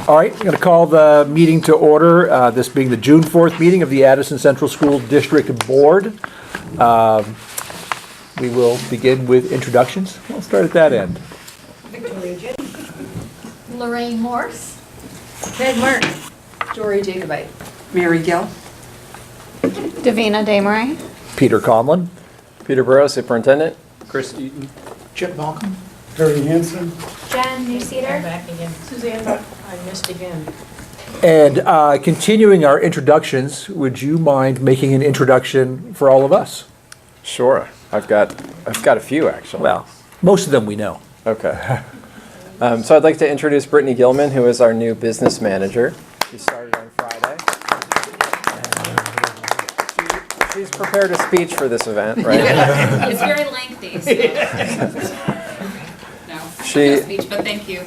All right, I'm going to call the meeting to order, this being the June 4th meeting of the Addison Central School District Board. We will begin with introductions. We'll start at that end. Victoria J. Lorraine Morse. Ted Martin. Jory Jacobite. Mary Gill. Davina Desmarais. Peter Conlon. Peter Burrows, Superintendent. Chris Eaton. Chip Malcolm. Terry Hansen. Jen Newseeder. Back again. Suzanne, I missed again. And continuing our introductions, would you mind making an introduction for all of us? Sure. I've got a few actually. Well, most of them we know. Okay. So I'd like to introduce Brittany Gillman, who is our new business manager. She started on Friday. She's prepared a speech for this event, right? It's very lengthy, so. No speech, but thank you.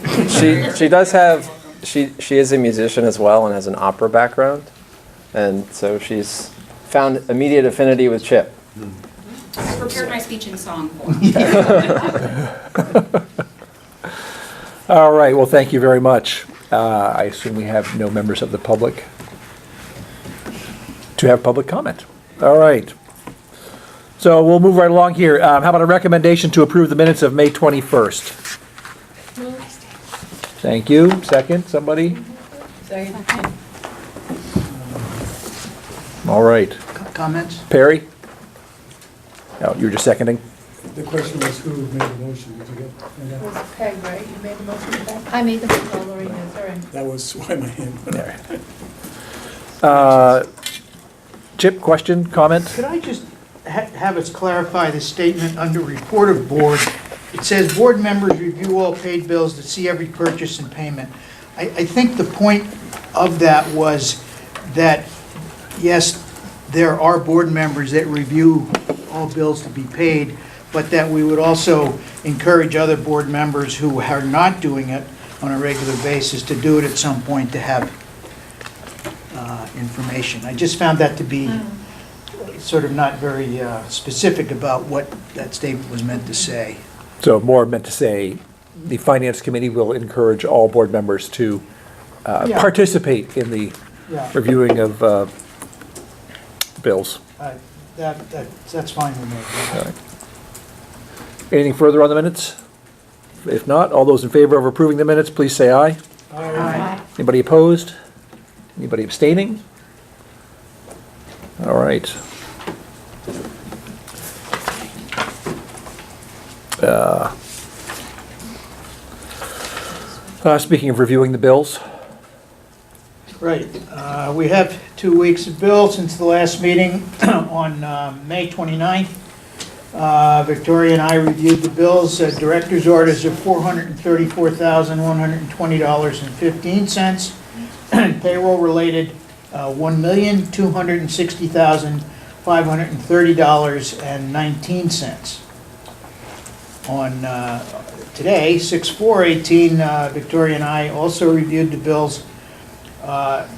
She does have, she is a musician as well and has an opera background. And so she's found immediate affinity with Chip. I prepared my speech in song for All right, well, thank you very much. I assume we have no members of the public to have public comment. All right. So we'll move right along here. How about a recommendation to approve the minutes of May 21st? Thank you. Second, somebody? Second. All right. Comments? Perry? No, you were just seconding? The question was who made the motion? Did you get It was Peg, right? You made the motion to that? I made the Oh, Lorraine is, all right. that was why my hand went up. All right. Chip, question, comment? Could I just have us clarify the statement under report of board? It says, board members review all paid bills to see every purchase and payment. I think the point of that was that, yes, there are board members that review all bills to be paid, but that we would also encourage other board members who are not doing it on a regular basis to do it at some point to have information. I just found that to be sort of not very specific about what that statement was meant to say. So more meant to say, the Finance Committee will encourage all board members to Yeah. participate in the Yeah, reviewing of bills. that's fine with me. All right. Anything further on the minutes? If not, all those in favor of approving the minutes, please say aye. Aye. Anybody opposed? Anybody abstaining? All right. Speaking of reviewing the bills, Right. We have 2 weeks of bills since the last meeting on May 29th. Victoria and I reviewed the bills, director's orders of $434,120.15, payroll-related $1,260,530.19. On today, 6/4/18, Victoria and I also reviewed the bills.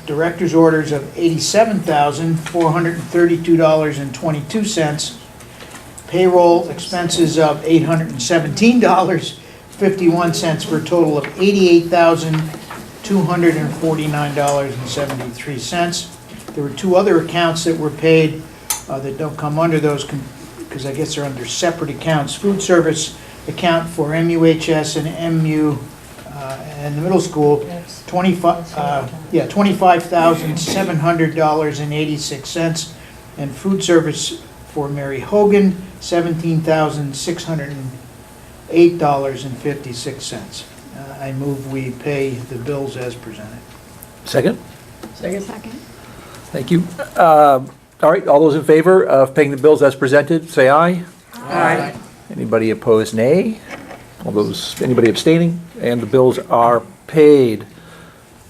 Director's orders of $87,432.22, payroll expenses of $817.51 for a total of $88,249.73. There were 2 other accounts that were paid that don't come under those because I guess they're under separate accounts. Food service account for MUHS and MU and the middle school, $25,700.86, and food service for Mary Hogan, $17,608.56. I move we pay the bills as presented. second? Second. Thank you. All right, all those in favor of paying the bills as presented, say aye. Aye. Anybody opposed, nay? All those, anybody abstaining? And the bills are paid.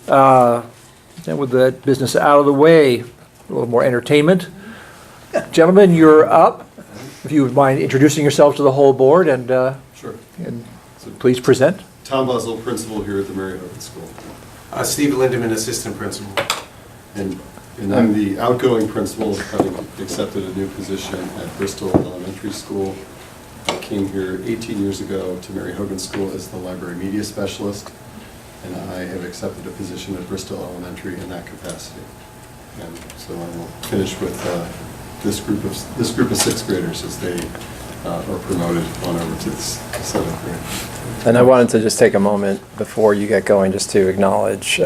Then with that business out of the way, a little more entertainment. Gentlemen, you're up. If you would mind introducing yourself to the whole board and Sure. please present. Tom Buswell, principal here at the Mary Hogan School. Steve Lindemann, assistant principal. And I'm the outgoing principal, having accepted a new position at Bristol Elementary School. I came here 18 years ago to Mary Hogan School as the library media specialist, and I have accepted a position at Bristol Elementary in that capacity. And so I will finish with this group of sixth graders as they are promoted on over to the seventh grade. And I wanted to just take a moment before you get going just to acknowledge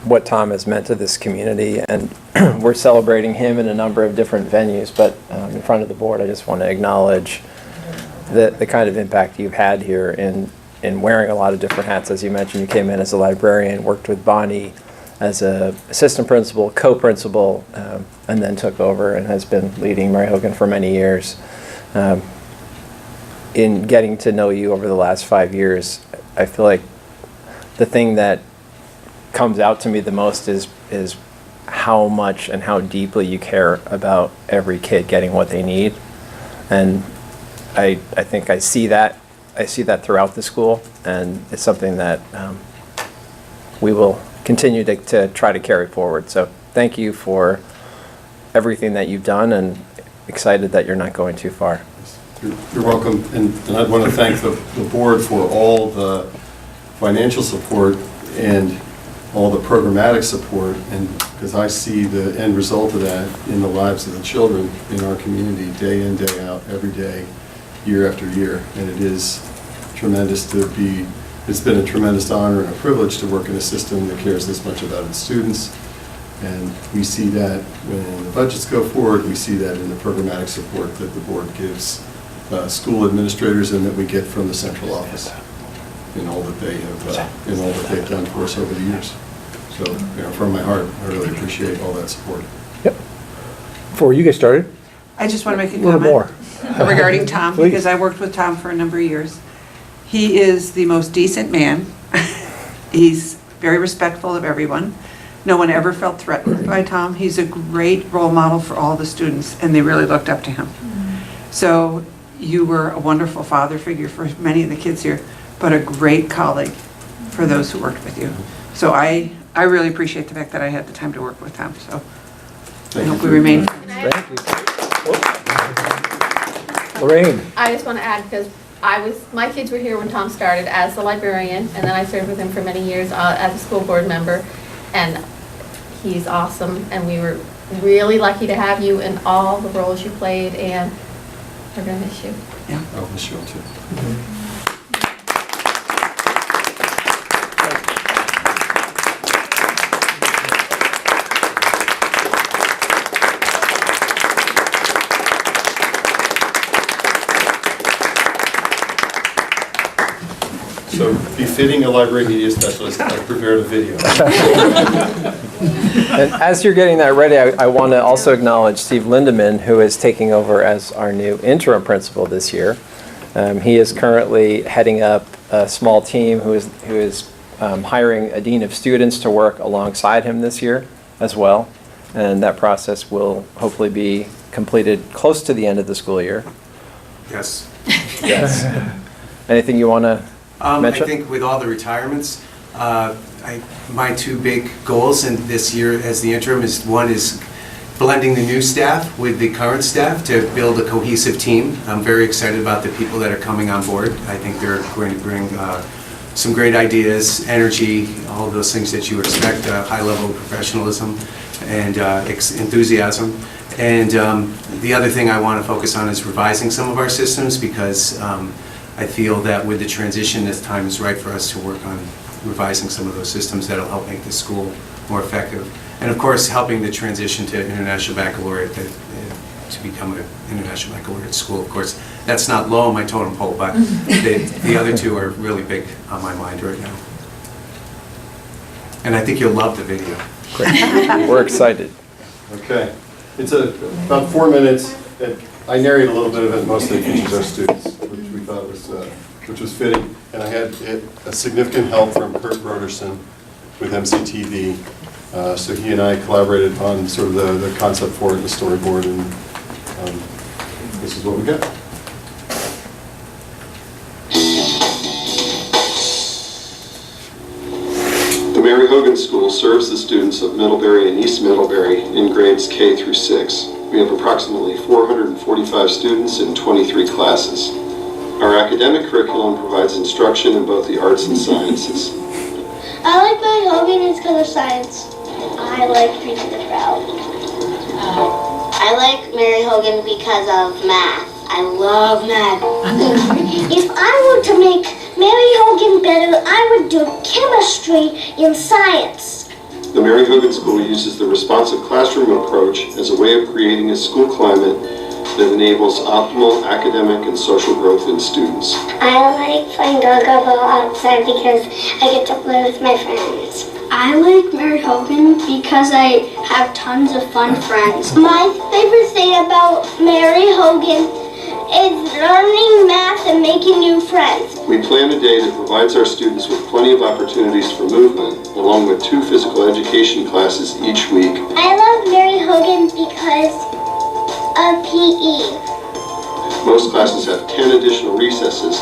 what Tom has meant to this community. And we're celebrating him in a number of different venues, but in front of the board, I just want to acknowledge the kind of impact you've had here in wearing a lot of different hats. As you mentioned, you came in as a librarian, worked with Bonnie as a assistant principal, co-principal, and then took over and has been leading Mary Hogan for many years. In getting to know you over the last 5 years, I feel like the thing that comes out to me the most is how much and how deeply you care about every kid getting what they need. And I think I see that throughout the school, and it's something that we will continue to try to carry forward. So thank you for everything that you've done, and excited that you're not going too far. You're welcome, and I want to thank the board for all the financial support and all the programmatic support, and because I see the end result of that in the lives of the children in our community, day in, day out, every day, year after year, and it is tremendous to be. It's been a tremendous honor and a privilege to work in a system that cares this much about its students, and we see that when the budgets go forward. We see that in the programmatic support that the board gives school administrators and that we get from the central office in all that they have, in all that they've done for us over the years. So, from my heart, I really appreciate all that support. Yep. Before you get started, I just want to make a a little more. comment regarding Tom, Please. because I worked with Tom for a number of years. He is the most decent man. He's very respectful of everyone. No one ever felt threatened by Tom. He's a great role model for all the students, and they really looked up to him. So you were a wonderful father figure for many of the kids here, but a great colleague for those who worked with you. So I really appreciate the fact that I had the time to work with Tom. So I hope we remain. Thank you. Lorraine. I just want to add, because my kids were here when Tom started as the librarian, and then I served with him for many years as a school board member, and he's awesome, and we were really lucky to have you in all the roles you played, and we're going to miss you. Yeah. I'll miss you all too. So, befitting a library media specialist, I prepared a video. And as you're getting that ready, I want to also acknowledge Steve Lindemann, who is taking over as our new interim principal this year. He is currently heading up a small team who is hiring a dean of students to work alongside him this year as well. And that process will hopefully be completed close to the end of the school year. Yes. Yes. Anything you want to I mention? think with all the retirements, my two big goals in this year as the interim is, one is blending the new staff with the current staff to build a cohesive team. I'm very excited about the people that are coming on board. I think they're going to bring some great ideas, energy, all of those things that you expect, high level of professionalism and enthusiasm. And the other thing I want to focus on is revising some of our systems, because I feel that with the transition, this time is right for us to work on revising some of those systems that'll help make the school more effective. And of course, helping the transition to International Baccalaureate, to become an International Baccalaureate school. Of course, that's not low on my totem pole, but the other two are really big on my mind right now. And I think you'll love the video. Great. We're excited. Okay. It's about 4 minutes. I narrate a little bit of it, mostly features our students, which we thought which was fitting. And I had a significant help from Kurt Broderson with MCTV. So he and I collaborated on sort of the concept for it, the storyboard, and this is what we got. The Mary Hogan School serves the students of Middlebury and East Middlebury in grades K through 6. We have approximately 445 students in 23 classes. Our academic curriculum provides instruction in both the arts and sciences. I like Mary Hogan because of science. I like Preaching the Crowd. I like Mary Hogan because of math. I love math. If I were to make Mary Hogan better, I would do chemistry in science. The Mary Hogan School uses the responsive classroom approach as a way of creating a school climate that enables optimal academic and social growth in students. I like playing dodgeball outside because I get to play with my friends. I like Mary Hogan because I have tons of fun friends. My favorite thing about Mary Hogan is learning math and making new friends. We plan a day that provides our students with plenty of opportunities for movement, along with 2 physical education classes each week. I love Mary Hogan because of PE. Most classes have 10 additional recesses,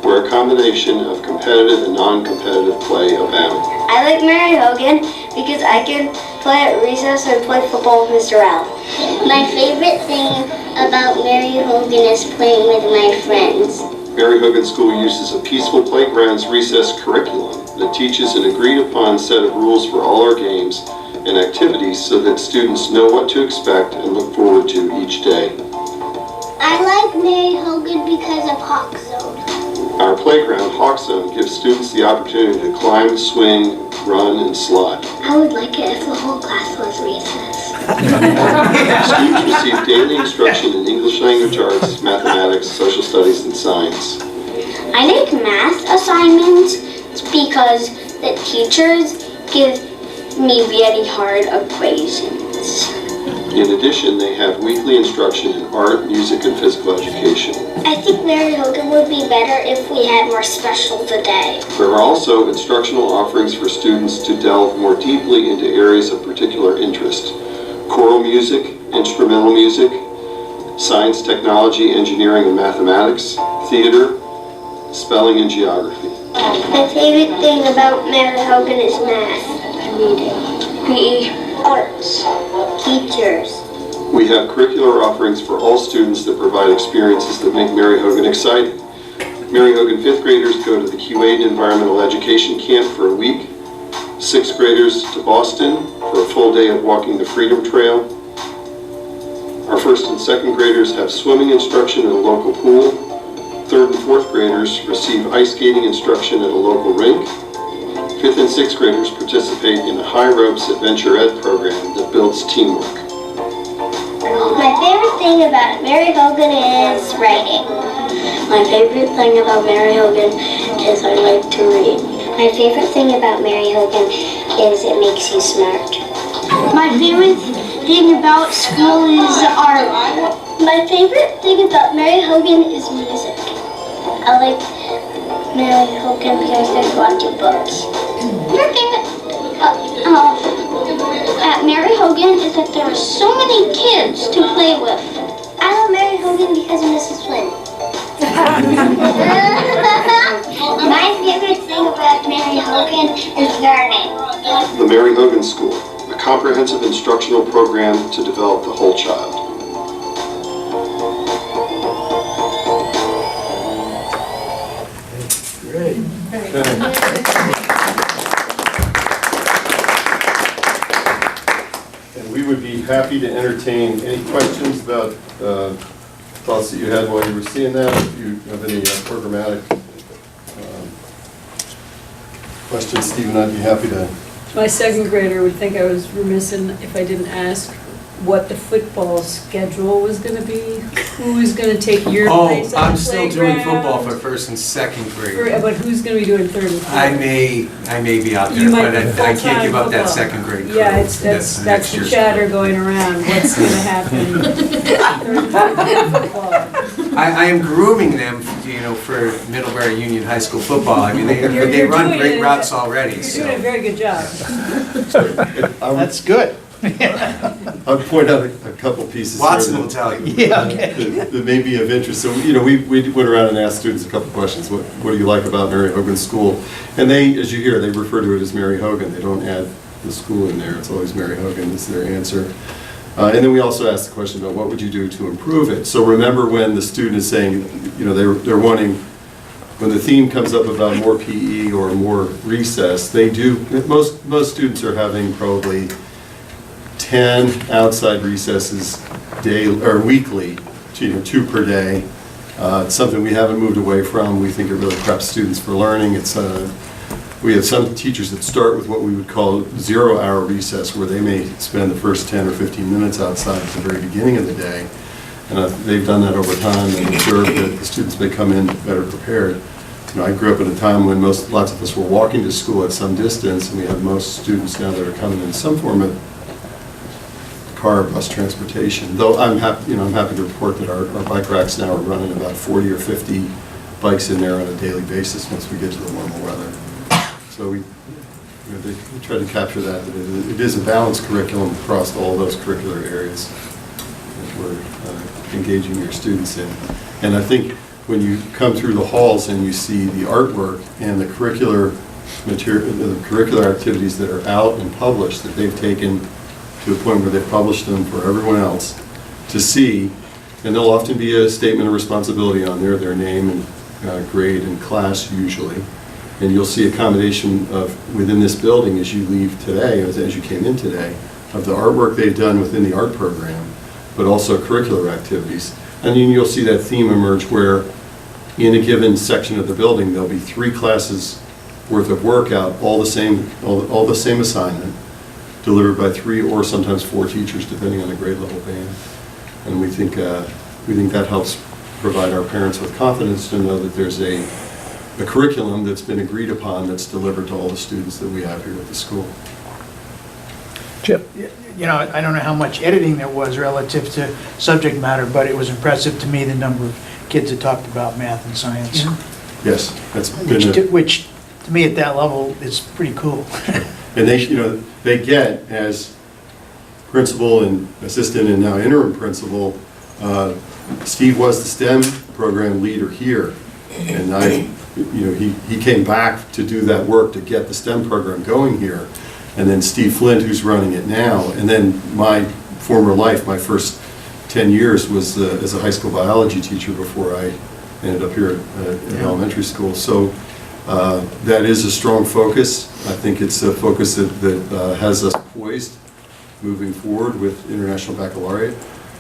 where a combination of competitive and non-competitive play abound. I like Mary Hogan because I can play at recess and play football with Mr. Al. My favorite thing about Mary Hogan is playing with my friends. Mary Hogan School uses a peaceful playgrounds recess curriculum that teaches an agreed-upon set of rules for all our games and activities so that students know what to expect and look forward to each day. I like Mary Hogan because of Hawk Zone. Our playground, Hawk Zone, gives students the opportunity to climb, swing, run, and slide. I would like it if the whole class was recess. Students receive daily instruction in English language arts, mathematics, social studies, and science. I make math assignments because the teachers give me very hard equations. In addition, they have weekly instruction in art, music, and physical education. I think Mary Hogan would be better if we had more specials a day. There are also instructional offerings for students to delve more deeply into areas of particular interest. Choral music, instrumental music, science, technology, engineering, and mathematics, theater, spelling, and geography. My favorite thing about Mary Hogan is math, reading, PE, arts, teachers. We have curricular offerings for all students that provide experiences that make Mary Hogan exciting. Mary Hogan 5th graders go to the Q8 Environmental Education Camp for a week, 6th graders to Boston for a full day of walking the Freedom Trail. Our 1st and 2nd graders have swimming instruction at a local pool. 3rd and 4th graders receive ice skating instruction at a local rink. 5th and 6th graders participate in a high ropes adventure ed program that builds teamwork. My favorite thing about Mary Hogan is writing. My favorite thing about Mary Hogan is I like to read. My favorite thing about Mary Hogan is it makes you smart. My favorite thing about school is art. My favorite thing about Mary Hogan is music. I like Mary Hogan because there's lots of books. At Mary Hogan is that there are so many kids to play with. I love Mary Hogan because of Mrs. Flynn. My favorite thing about Mary Hogan is learning. The Mary Hogan School, a comprehensive instructional program to develop the whole child. Great. And we would be happy to entertain any questions about thoughts that you had while you were seeing that. If you have any programmatic questions, Stephen, I'd be happy to. My 2nd grader would think I was remiss if I didn't ask what the football schedule was gonna be. Who was gonna take your place on the I'm still doing playground? football for 1st and 2nd grade. But who's gonna be doing 3rd and 4th? I may be out You there, might but be I can't full-time give up that football. 2nd grade crew. Yeah, that's next the year's chatter crew. going around, what's gonna happen. 3rd and 4th football. I am grooming them, for Middlebury Union High School football. I mean, they You're run doing great it. routes already, You're so. doing a very good job. That's good. I'll point out a couple pieces here Watson that- will tell you. Yeah, okay. that may be of interest. So, we went around and asked students a couple questions. What do you like about Mary Hogan School? And they, as you hear, they refer to it as Mary Hogan. They don't add the school in there. It's always Mary Hogan is their answer. And then we also asked the question about what would you do to improve it? So remember when the student is saying, you know, they're wanting, when the theme comes up about more PE or more recess, they do, most students are having probably 10 outside recesses weekly, 2 per day. It's something we haven't moved away from. We think it really preps students for learning. We have some teachers that start with what we would call 0-hour recess, where they may spend the first 10 or 15 minutes outside at the very beginning of the day. And they've done that over time and observed that the students may come in better prepared. You know, I grew up at a time when lots of us were walking to school at some distance, and we have most students now that are coming in some form of car or bus transportation. Though I'm happy to report that our bike racks now are running about 40 or 50 bikes in there on a daily basis once we get to the warmer weather. So we try to capture that it is a balanced curriculum across all those curricular areas that we're engaging your students in. And I think when you come through the halls and you see the artwork and the curricular material, the curricular activities that are out and published, that they've taken to a point where they've published them for everyone else to see, and there'll often be a statement of responsibility on there, their name and grade and class usually. And you'll see a combination of, within this building as you leave today, as you came in today, of the artwork they've done within the art program, but also curricular activities. And then you'll see that theme emerge where in a given section of the building, there'll be 3 classes worth of work out, all the same assignment, delivered by 3 or sometimes 4 teachers, depending on the grade level band. And we think that helps provide our parents with confidence to know that there's a curriculum that's been agreed upon that's delivered to all the students that we have here at the school. Chip? You know, I don't know how much editing there was relative to subject matter, but it was impressive to me the number of kids that talked about math and science. Yes, that's been Which to me at that level is pretty cool. And they get, as principal and assistant and now interim principal, Steve was the STEM program leader here. And he came back to do that work to get the STEM program going here. And then Steve Flint, who's running it now. And then my former life, my first 10 years was as a high school biology teacher before I ended up here at elementary school. So that is a strong focus. I think it's a focus that has us poised moving forward with International Baccalaureate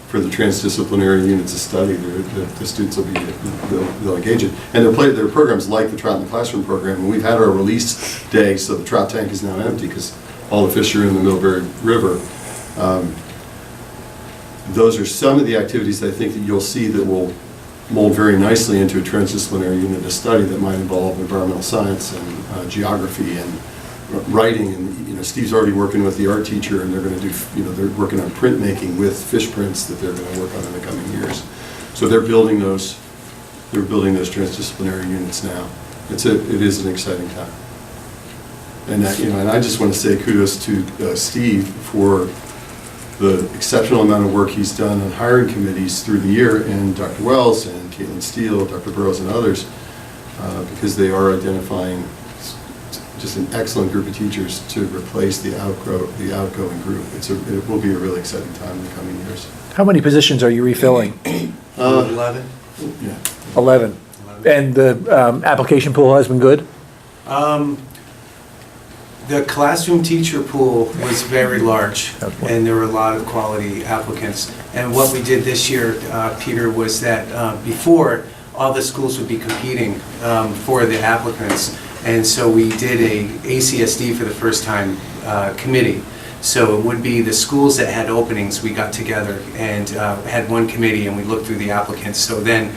for the transdisciplinary units of study. The students they'll engage in. And their programs like the Trout in the Classroom program. And we've had our release day, so the trout tank is now empty because all the fish are in the Millbury River. Those are some of the activities I think that you'll see that will mold very nicely into a transdisciplinary unit of study that might involve environmental science and geography and writing. And Steve's already working with the art teacher, and they're going to do, they're working on printmaking with fish prints that they're going to work on in the coming years. So they're building those transdisciplinary units now. It is an exciting time. And and I just want to say kudos to Steve for the exceptional amount of work he's done on hiring committees through the year, and Dr. Wells and Caitlin Steele, Dr. Burrows and others, because they are identifying just an excellent group of teachers to replace the outgoing group. It will be a really exciting time in the coming years. How many positions are you refilling? 11. Yeah. 11. And the application pool has been good? The classroom teacher pool was very large, and there were a lot of quality applicants. And what we did this year, Peter, was that before, all the schools would be competing for the applicants. And so we did a ACSD for the first time committee. So it would be the schools that had openings, we got together and had one committee and we looked through the applicants. So then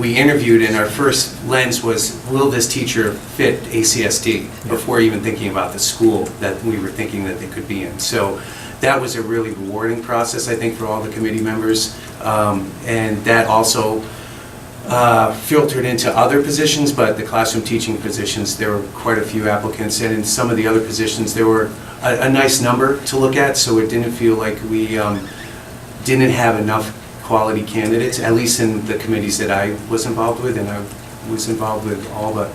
we interviewed, and our first lens was, will this teacher fit ACSD, before even thinking about the school that we were thinking that they could be in. So that was a really rewarding process, I think, for all the committee members. And that also filtered into other positions, but the classroom teaching positions, there were quite a few applicants, and in some of the other positions, there were a nice number to look at, so it didn't feel like we didn't have enough quality candidates, at least in the committees that I was involved with, and I was involved with all but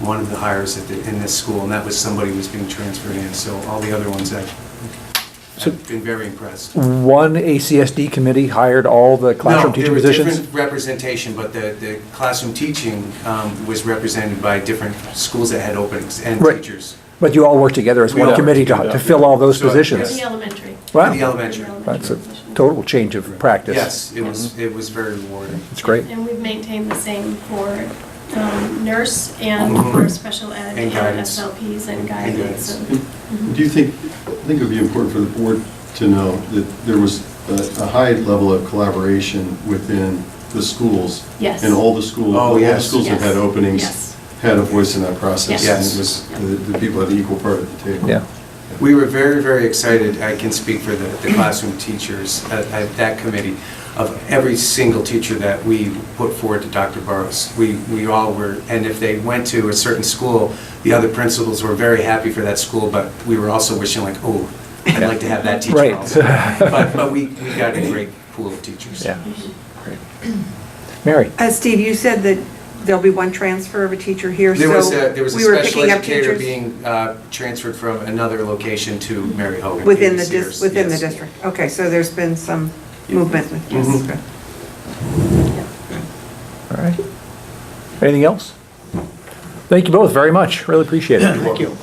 one of the hires in this school, and that was somebody who was being transferred in, so all the other ones I've been very impressed. One ACSD committee hired all the classroom teacher No, there was positions? different representation, but the classroom teaching was represented by different schools that had openings and Right. teachers. But you all work together as We one all committee work to together. fill all those Sure, positions? yes. The elementary. Wow, The elementary. that's a total change of practice. Yes, it was very rewarding. It's great. And we've maintained the same for nurse and for special ed And and guidance. SLPs and guidance. Do you think it would be important for the board to know that there was a high level of collaboration within the schools? Yes. And all the schools, Oh, all the yes. schools that had Yes. openings Yes. had a voice in that process? Yes. And it was, the people had an equal part at the table? Yeah. We were very, very excited, I can speak for the classroom teachers at that committee, of every single teacher that we put forward to Dr. Burrows. We all were, and if they went to a certain school, the other principals were very happy for that school, but we were also wishing like, oh, I'd like to have that teacher Right. also. But we got a great pool of teachers. Yeah. Great. Mary? Steve, you said that there'll be one transfer of a teacher here, There was so a we were special picking up educator teachers being transferred from another location to Mary Hogan. within the, previous years. within the Yes. district. Okay, so there's been some movement with, yes, Mhm. good. All right. Anything else? Thank you both very much. Really appreciate it. Thank you.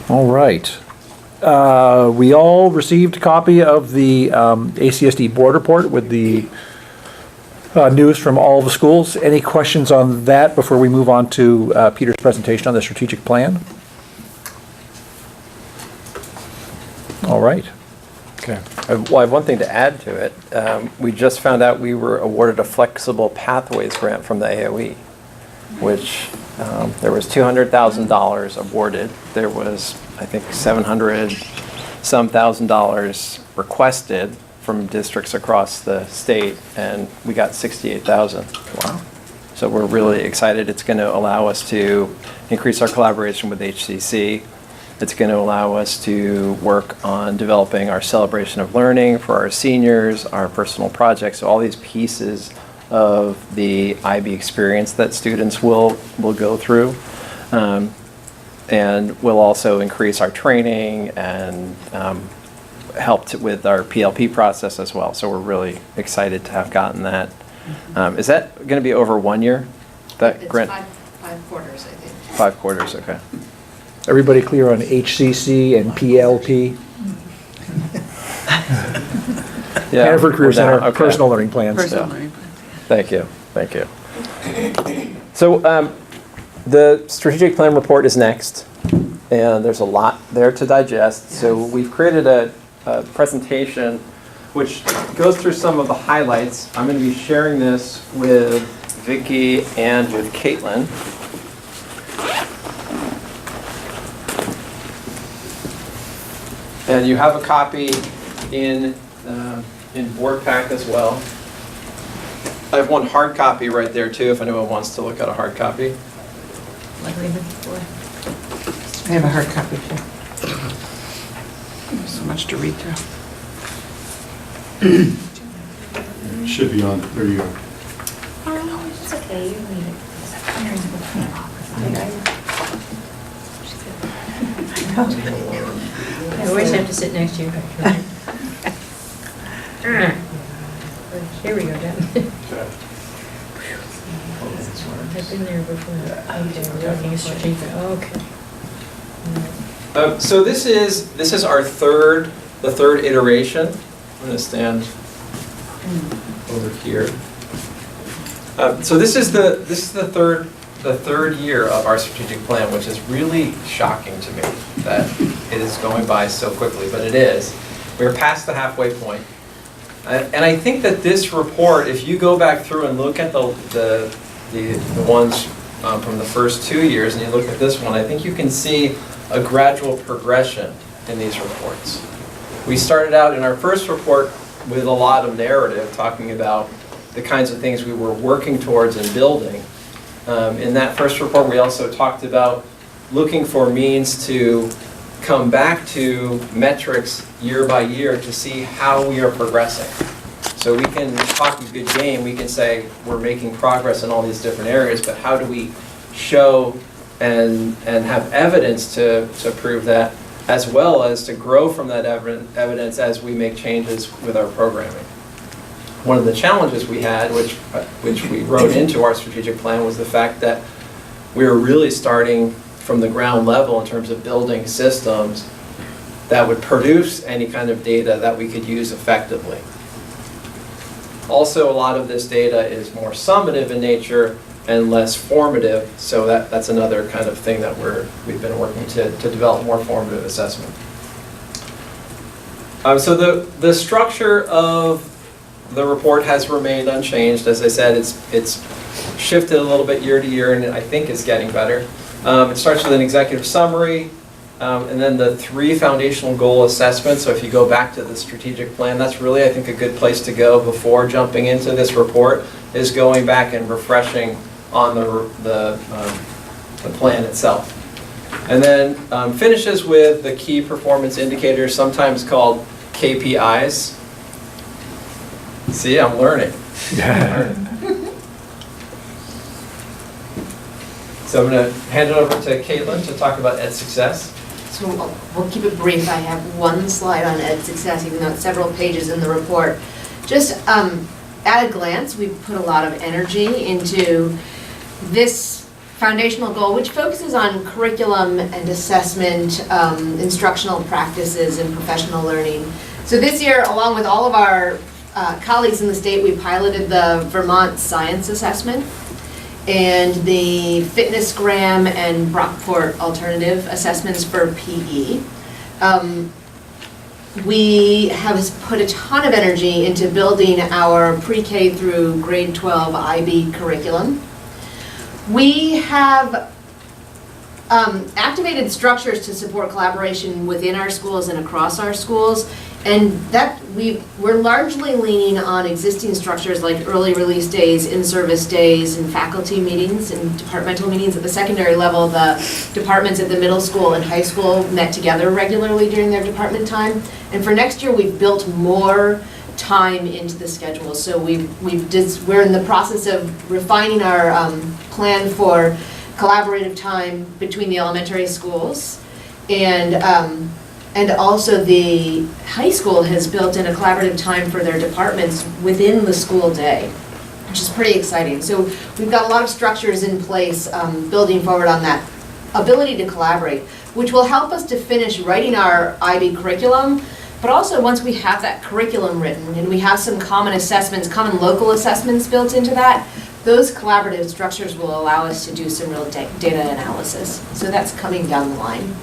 All right. We all received a copy of the ACSD board report with the news from all the schools. Any questions on that before we move on to Peter's presentation on the strategic plan? All right. Okay. Well, I have one thing to add to it. We just found out we were awarded a flexible pathways grant from the AOE, which there was $200,000 awarded. There was, I think, $700,000 requested from districts across the state, and we got $68,000. Wow. So we're really excited. It's going to allow us to increase our collaboration with HCC. It's going to allow us to work on developing our celebration of learning for our seniors, our personal projects, so all these pieces of the IB experience that students will go through. And we'll also increase our training and help with our PLP process as well. So we're really excited to have gotten that. Is that going to be over 1 year? That grant? Five quarters, I think. 5 quarters, okay. Everybody clear on HCC and PLP? Yeah, Hannaford Career we're down, Center, okay. personal learning plans. Personal Yeah. learning. Thank you, thank you. So the strategic plan report is next, and there's a lot there to digest. So we've created a presentation which goes through some of the highlights. I'm going to be sharing this with Vicki and with Caitlin. And you have a copy in board pack as well. I have one hard copy right there too, if anyone wants to look at a hard copy. Like we did before. I have a hard copy too. There's so much to read through. Should be on, there you go. It's okay, you read it. I always have to sit next to you. Here we go, Dan. I've been there before. Okay. So this is our the third iteration. I'm going to stand over here. So this is the third year of our strategic plan, which is really shocking to me that it is going by so quickly, but it is. We're past the halfway point. And I think that this report, if you go back through and look at the ones from the first 2 years, and you look at this one, I think you can see a gradual progression in these reports. We started out in our first report with a lot of narrative, talking about the kinds of things we were working towards and building. In that first report, we also talked about looking for means to come back to metrics year by year to see how we are progressing. So we can talk a good game, we can say we're making progress in all these different areas, but how do we show and have evidence to prove that, as well as to grow from that evidence as we make changes with our programming. One of the challenges we had, which we wrote into our strategic plan, was the fact that we were really starting from the ground level in terms of building systems that would produce any kind of data that we could use effectively. Also, a lot of this data is more summative in nature and less formative, so that's another kind of thing that we've been working to develop more formative assessment. So the structure of the report has remained unchanged. As I said, it's shifted a little bit year to year, and I think it's getting better. It starts with an executive summary, and then the 3 foundational goal assessments. So if you go back to the strategic plan, that's really, I think, a good place to go before jumping into this report, is going back and refreshing on the plan itself. And then finishes with the key performance indicators, sometimes called KPIs. See, I'm learning. So I'm going to hand it over to Caitlin to talk about Ed Success. So we'll keep it brief. I have one slide on Ed Success, even though it's several pages in the report. Just at a glance, we've put a lot of energy into this foundational goal, which focuses on curriculum and assessment, instructional practices, and professional learning. So this year, along with all of our colleagues in the state, we piloted the Vermont Science Assessment and the Fitnessgram and Brockport alternative assessments for PE. We have put a ton of energy into building our pre-K through grade 12 IB curriculum. We have activated structures to support collaboration within our schools and across our schools, and that we're largely leaning on existing structures like early release days, in-service days, and faculty meetings and departmental meetings. At the secondary level, the departments at the middle school and high school met together regularly during their department time. And for next year, we've built more time into the schedule. So we're in the process of refining our plan for collaborative time between the elementary schools, and also the high school has built in a collaborative time for their departments within the school day, which is pretty exciting. So we've got a lot of structures in place building forward on that ability to collaborate, which will help us to finish writing our IB curriculum. But also, once we have that curriculum written and we have some common assessments, common local assessments built into that, those collaborative structures will allow us to do some real data analysis. So that's coming down the line.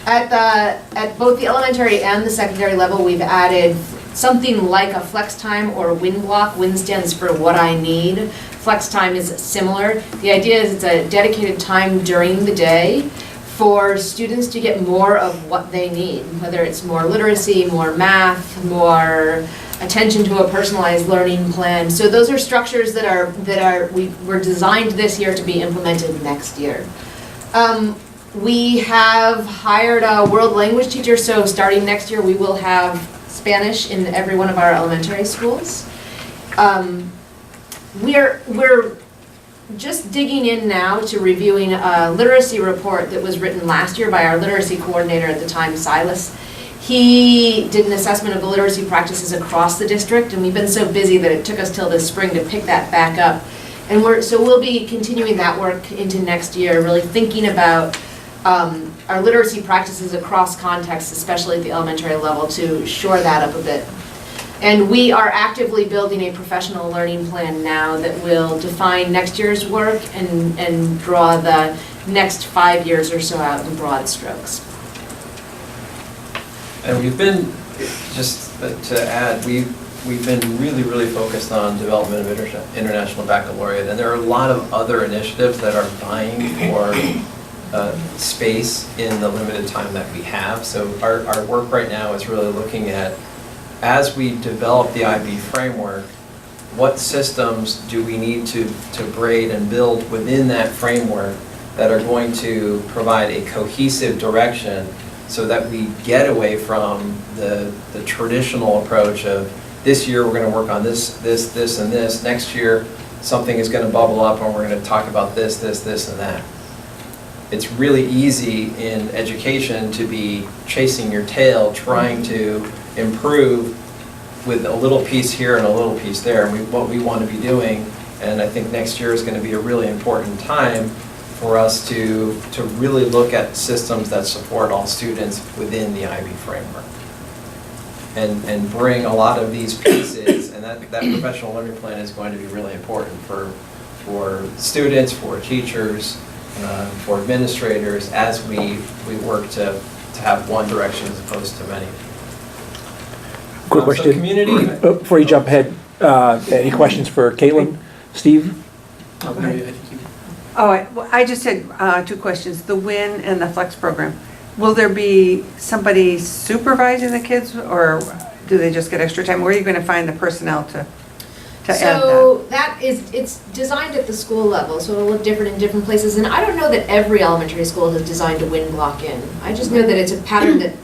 At both the elementary and the secondary level, we've added something like a flex time or a win block. Win stands for what I need. Flex time is similar. The idea is it's a dedicated time during the day for students to get more of what they need, whether it's more literacy, more math, more attention to a personalized learning plan. So those are structures that were designed this year to be implemented next year. We have hired a world language teacher, so starting next year we will have Spanish in every one of our elementary schools. We're just digging in now to reviewing a literacy report that was written last year by our literacy coordinator at the time, Silas. He did an assessment of the literacy practices across the district, and we've been so busy that it took us till this spring to pick that back up. And we'll be continuing that work into next year, really thinking about our literacy practices across contexts, especially at the elementary level, to shore that up a bit. And we are actively building a professional learning plan now that will define next year's work and draw the next 5 years or so out in broad strokes. And we've been, just to add, we've been really focused on development of international baccalaureate, and there are a lot of other initiatives that are vying for space in the limited time that we have. So our work right now is really looking at, as we develop the IB framework, what systems do we need to braid and build within that framework that are going to provide a cohesive direction so that we get away from the traditional approach of this year we're going to work on this, and this. Next year something is going to bubble up and we're going to talk about this, and that. it's really easy in education to be chasing your tail, trying to improve with a little piece here and a little piece there. And what we want to be doing, and I think next year is going to be a really important time for us to really look at systems that support all students within the IB framework. And bring a lot of these pieces, and that professional learning plan is going to be really important for students, for teachers, for administrators, as we work to have one direction as opposed to many. Quick question. So community. Before you jump ahead, any questions for Caitlin? Steve? I just had 2 questions, the WIN and the Flex program. Will there be somebody supervising the kids, or do they just get extra time? Where are you going to find the personnel to add that? So it's designed at the school level, so it'll look different in different places. And I don't know that every elementary school has designed a WIN block in. I just know that it's a pattern that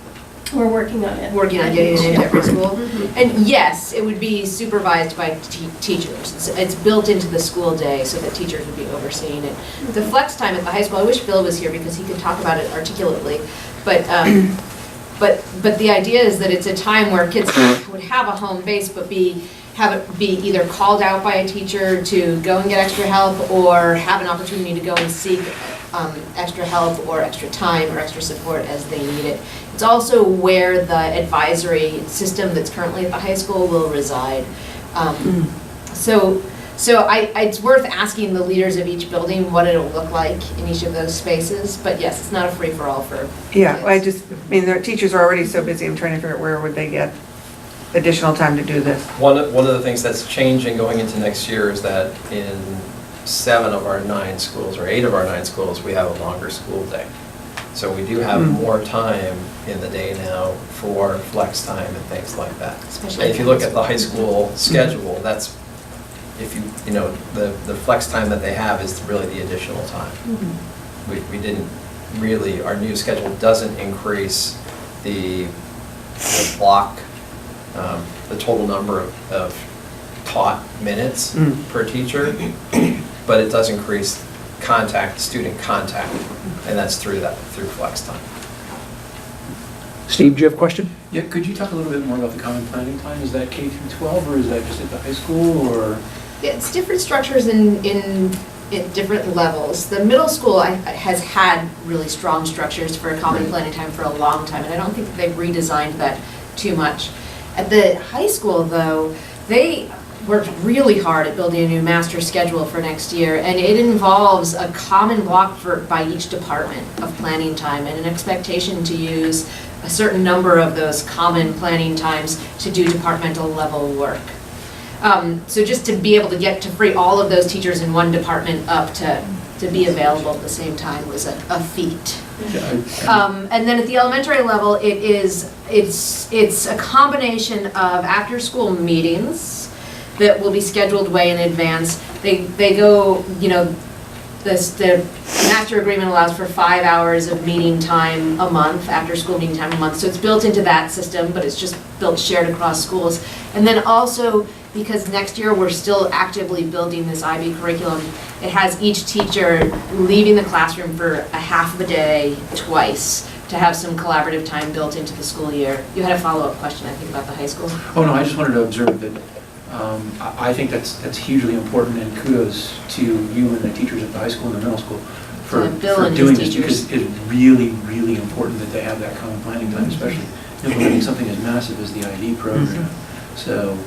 We're working on it. working on getting it into every school. And yes, it would be supervised by teachers. It's built into the school day so that teachers would be overseeing it. The flex time at the high school, I wish Bill was here because he could talk about it articulately. But the idea is that it's a time where kids would have a home base, but have it be either called out by a teacher to go and get extra help, or have an opportunity to go and seek extra help or extra time or extra support as they need it. It's also where the advisory system that's currently at the high school will reside. So it's worth asking the leaders of each building what it'll look like in each of those spaces. But yes, it's not a free-for-all for Yeah, kids. their teachers are already so busy, I'm trying to figure out where would they get additional time to do this. One of the things that's changing going into next year is that in 7 of our 9 schools, or 8 of our 9 schools, we have a longer school day. So we do have more time in the day now for flex time and things like that. Especially And if you look at the high school schedule, that's, the flex time that they have is really the additional time. We didn't really, our new schedule doesn't increase the block, the total number of taught minutes per teacher, but it does increase student contact, and that's through flex time. Steve, do you have a question? Yeah, could you talk a little bit more about the common planning time? Is that K through 12, or is that just at the high school, or? It's different structures in different levels. The middle school has had really strong structures for a common planning time for a long time, and I don't think that they've redesigned that too much. At the high school, though, they worked really hard at building a new master schedule for next year, and it involves a common block by each department of planning time and an expectation to use a certain number of those common planning times to do departmental level work. So just to be able to get to free all of those teachers in one department up to be available at the same time was a feat. And then at the elementary level, it's a combination of after-school meetings that will be scheduled way in advance. They go, the master agreement allows for 5 hours of meeting time a month, after-school meeting time a month. So it's built into that system, but it's just built shared across schools. And then also, because next year we're still actively building this IB curriculum, it has each teacher leaving the classroom for a half of a day twice to have some collaborative time built into the school year. You had a follow-up question, I think, about the high school. Oh, no, I just wanted to observe that I think that's hugely important, and kudos to you and the teachers at the high school and the middle school for doing this, because it's really, really important that they have that common planning time, especially implementing something as massive as the ID program. So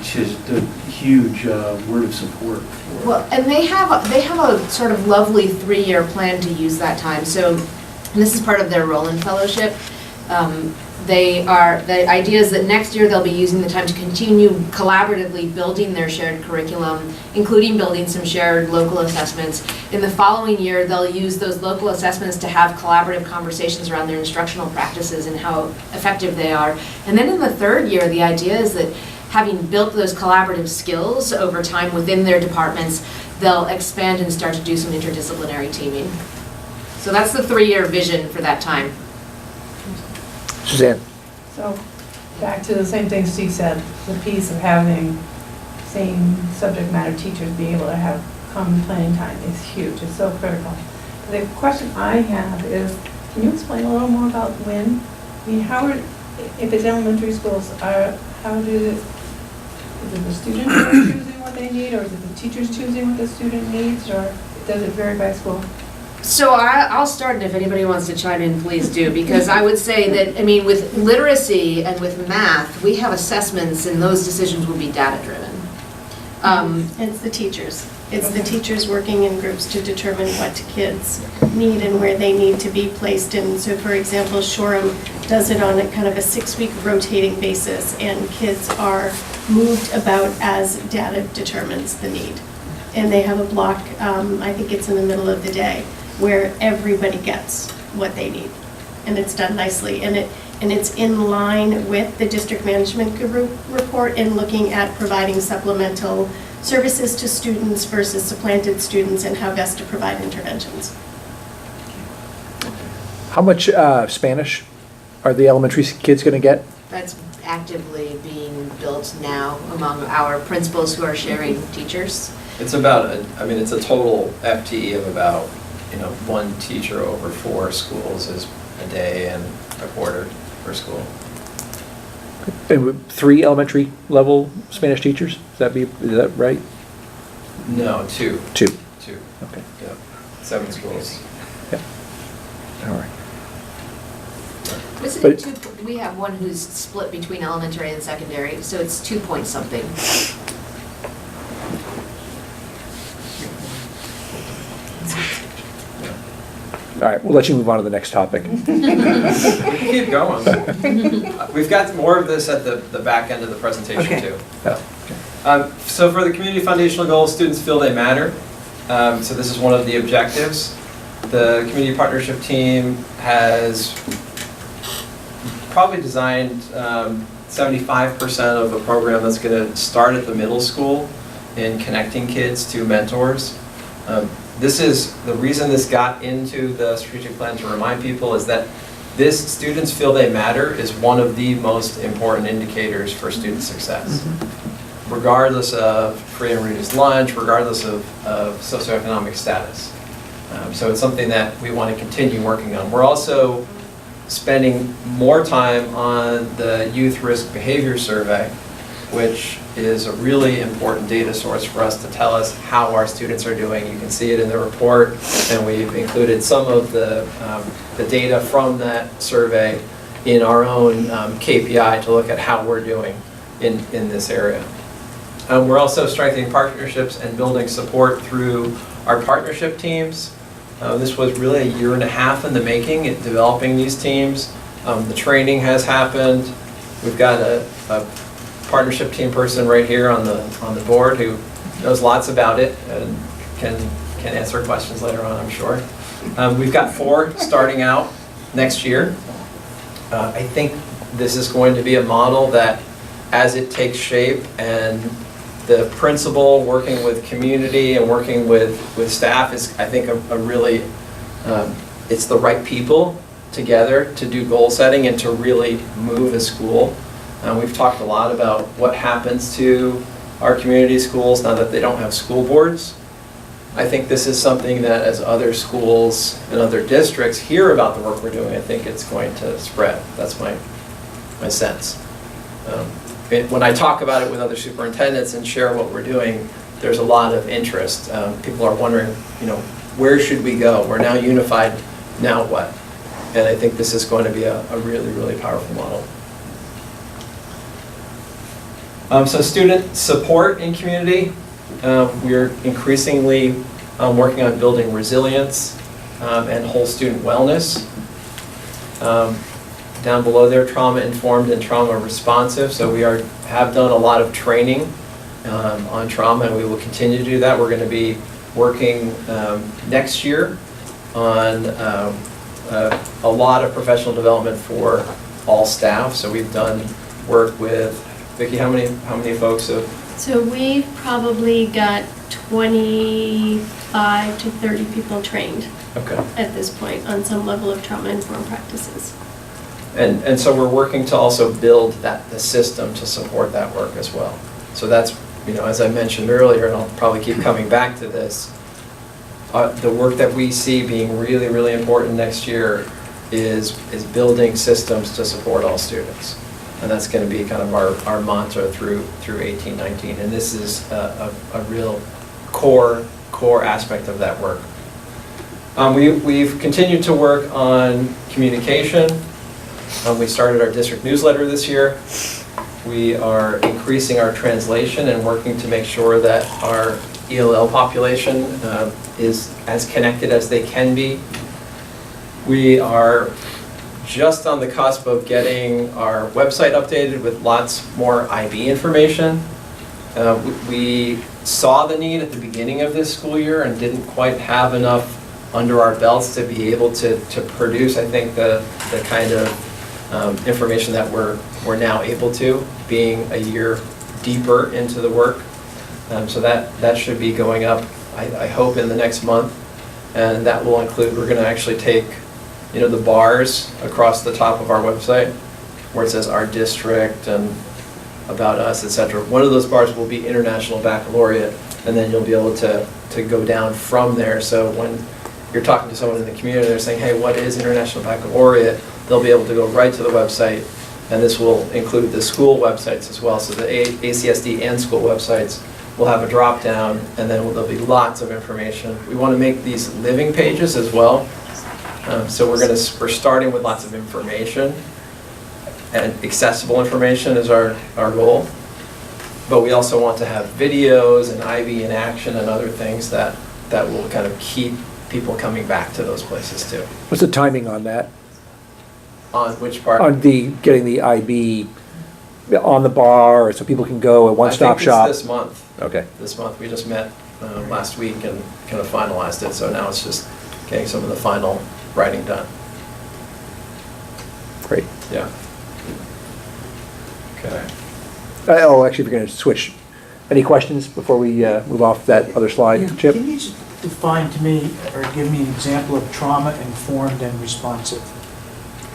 just a huge word of support. Well, and they have a sort of lovely 3-year plan to use that time. So this is part of their Roland Fellowship. The idea is that next year they'll be using the time to continue collaboratively building their shared curriculum, including building some shared local assessments. In the following year, they'll use those local assessments to have collaborative conversations around their instructional practices and how effective they are. And then in the 3rd year, the idea is that having built those collaborative skills over time within their departments, they'll expand and start to do some interdisciplinary teaming. So that's the 3-year vision for that time. Suzanne? So, back to the same thing Steve said, the piece of having same subject matter teachers be able to have common planning time is huge, it's so critical. the question I have is, can you explain a little more about when? I mean, if it's elementary schools, how do, is it the students who are choosing what they need, or is it the teachers choosing what the student needs, or does it vary by school? So I'll start, and if anybody wants to chime in, please do, because I would say that, I mean, with literacy and with math, we have assessments, and those decisions will be data-driven. It's the teachers. It's the teachers working in groups to determine what kids need and where they need to be placed in. So for example, Shoreham does it on a kind of a 6-week rotating basis, and kids are moved about as data determines the need. And they have a block, I think it's in the middle of the day, where everybody gets what they need. And it's done nicely. And it's in line with the district management group report in looking at providing supplemental services to students versus supplanted students and how best to provide interventions. How much Spanish are the elementary kids going to get? That's actively being built now among our principals who are sharing teachers. It's about, it's a total FTE of about, 1 teacher over 4 schools is a day and a quarter per school. And with 3 elementary level Spanish teachers? Is that right? No, 2. 2. 2. Okay. Yeah. 7 schools. Yeah. All right. Isn't it 2, we have one who's split between elementary and secondary, so it's 2 point something. All right, we'll let you move on to the next topic. We can keep going. We've got more of this at the back end of the presentation too. Oh, So for the community foundational goals, students feel they matter. So this is one of the objectives. The community partnership team has probably designed 75% of a program that's going to start at the middle school in connecting kids to mentors. This is the reason this got into the strategic plan, to remind people, is that this students feel they matter is one of the most important indicators for student success. Regardless of free and reduced lunch, regardless of socioeconomic status. So it's something that we want to continue working on. We're also spending more time on the Youth Risk Behavior Survey, which is a really important data source for us to tell us how our students are doing. You can see it in the report, and we've included some of the data from that survey in our own KPI to look at how we're doing in this area. We're also strengthening partnerships and building support through our partnership teams. This was really a 1.5 years in the making at developing these teams. The training has happened. We've got a partnership team person right here on the board who knows lots about it and can answer questions later on, I'm sure. We've got 4 starting out next year. I think this is going to be a model that, as it takes shape and the principal working with community and working with staff is, I think, a really, it's the right people together to do goal setting and to really move a school. We've talked a lot about what happens to our community schools now that they don't have school boards. I think this is something that, as other schools and other districts hear about the work we're doing, I think it's going to spread. That's my sense. When I talk about it with other superintendents and share what we're doing, there's a lot of interest. People are wondering, where should we go? We're now unified, now what? And I think this is going to be a really, really powerful model. So student support in community, we're increasingly working on building resilience and whole student wellness. Down below there, trauma informed and trauma responsive. So we have done a lot of training on trauma, and we will continue to do that. We're going to be working next year on a lot of professional development for all staff. So we've done work with, Vicki, how many folks have? So we've probably got 25 to 30 people trained at this point on some level of trauma-informed practices. And so we're working to also build the system to support that work as well. So that's, as I mentioned earlier, and I'll probably keep coming back to this, the work that we see being really, really important next year is building systems to support all students. And that's going to be kind of our mantra through 18-19. And this is a real core aspect of that work. We've continued to work on communication. We started our district newsletter this year. We are increasing our translation and working to make sure that our ELL population is as connected as they can be. We are just on the cusp of getting our website updated with lots more IB information. We saw the need at the beginning of this school year and didn't quite have enough under our belts to be able to produce, I think, the kind of information that we're now able to, being a year deeper into the work. So that should be going up, I hope, in the next month. And that will include, we're going to actually take, the bars across the top of our website where it says our district and about us, etc. One of those bars will be International Baccalaureate, and then you'll be able to go down from there. So when you're talking to someone in the community, they're saying, hey, what is International Baccalaureate? They'll be able to go right to the website, and this will include the school websites as well. So the ACSD and school websites will have a drop down, and then there'll be lots of information. We want to make these living pages as well. So we're starting with lots of information, and accessible information is our goal. But we also want to have videos and IB in action and other things that will kind of keep people coming back to those places too. What's the timing on that? On which part? On getting the IB on the bar, so people can go at one-stop shop? I think it's this month. Okay. This month. We just met last week and kind of finalized it, so now it's just getting some of the final writing done. Great. Yeah. Okay. Actually, we're going to switch. Any questions before we move off that other slide, Yeah, Chip? Can you just define to me, or give me an example of trauma-informed and responsive?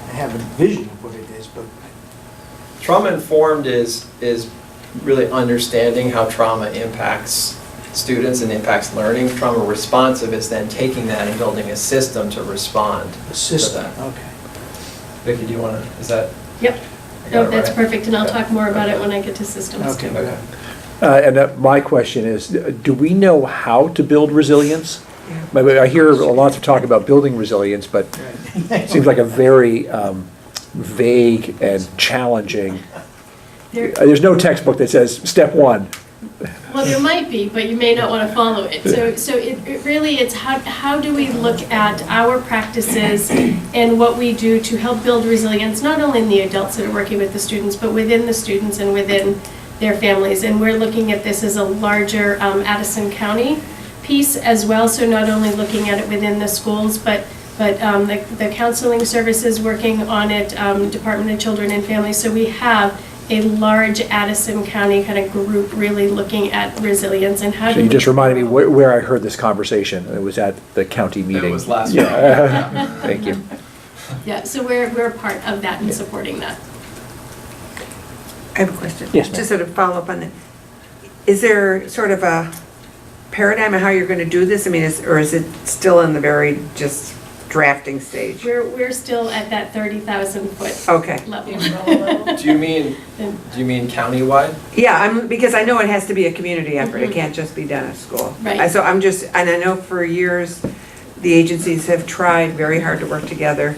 I have a vision of what it is, but... Trauma-informed is really understanding how trauma impacts students and impacts learning. Trauma-responsive is then taking that and building a system to respond A system, to that. okay. Vicki, do you want to, is that? Yep. I got No, it that's right? perfect, and I'll Okay. talk more about it when I get to systems Okay, too. Okay. And my question is, do we know how to build resilience? I hear lots of talk about building resilience, but it seems like a very vague and challenging. There's no textbook that says, step one. Well, there might be, but you may not want to follow it. So it really, it's how do we look at our practices and what we do to help build resilience, not only in the adults that are working with the students, but within the students and within their families. And we're looking at this as a larger Addison County piece as well. So not only looking at it within the schools, but the counseling services working on it, Department of Children and Families. So we have a large Addison County kind of group really looking at resilience and how So you just reminded me where I heard this conversation. It was at the county meeting. It was last week. Yeah. Thank you. Yeah, so we're part of that and supporting that. I have a question. Yes, ma'am. Just sort of follow up on it. Is there sort of a paradigm of how you're going to do this? I mean, or is it still in the very just drafting stage? We're still at that 30,000 foot Okay. level. Do you mean countywide? Yeah, because I know it has to be a community effort. It can't just be done at school. Right. So and I know for years, the agencies have tried very hard to work together.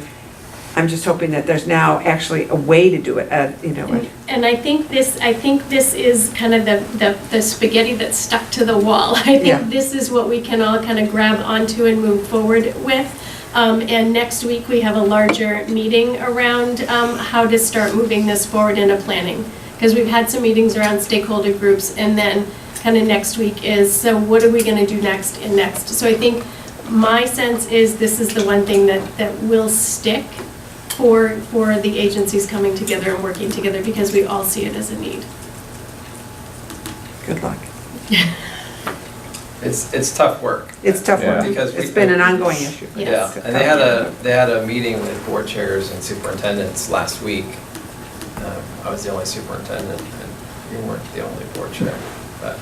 I'm just hoping that there's now actually a way to do it, And I think this is kind of the spaghetti that's stuck to the wall. I think this is what we can all kind of grab onto and move forward with. And next week, we have a larger meeting around how to start moving this forward into planning. Because we've had some meetings around stakeholder groups, and then kind of next week is, so what are we going to do next and next? So I think my sense is this is the one thing that will stick for the agencies coming together and working together, because we all see it as a need. Good luck. It's tough work. It's tough work. Because it's been an ongoing issue. Yeah, and they had a meeting with board chairs and superintendents last week. I was the only superintendent, and you weren't the only board chair. But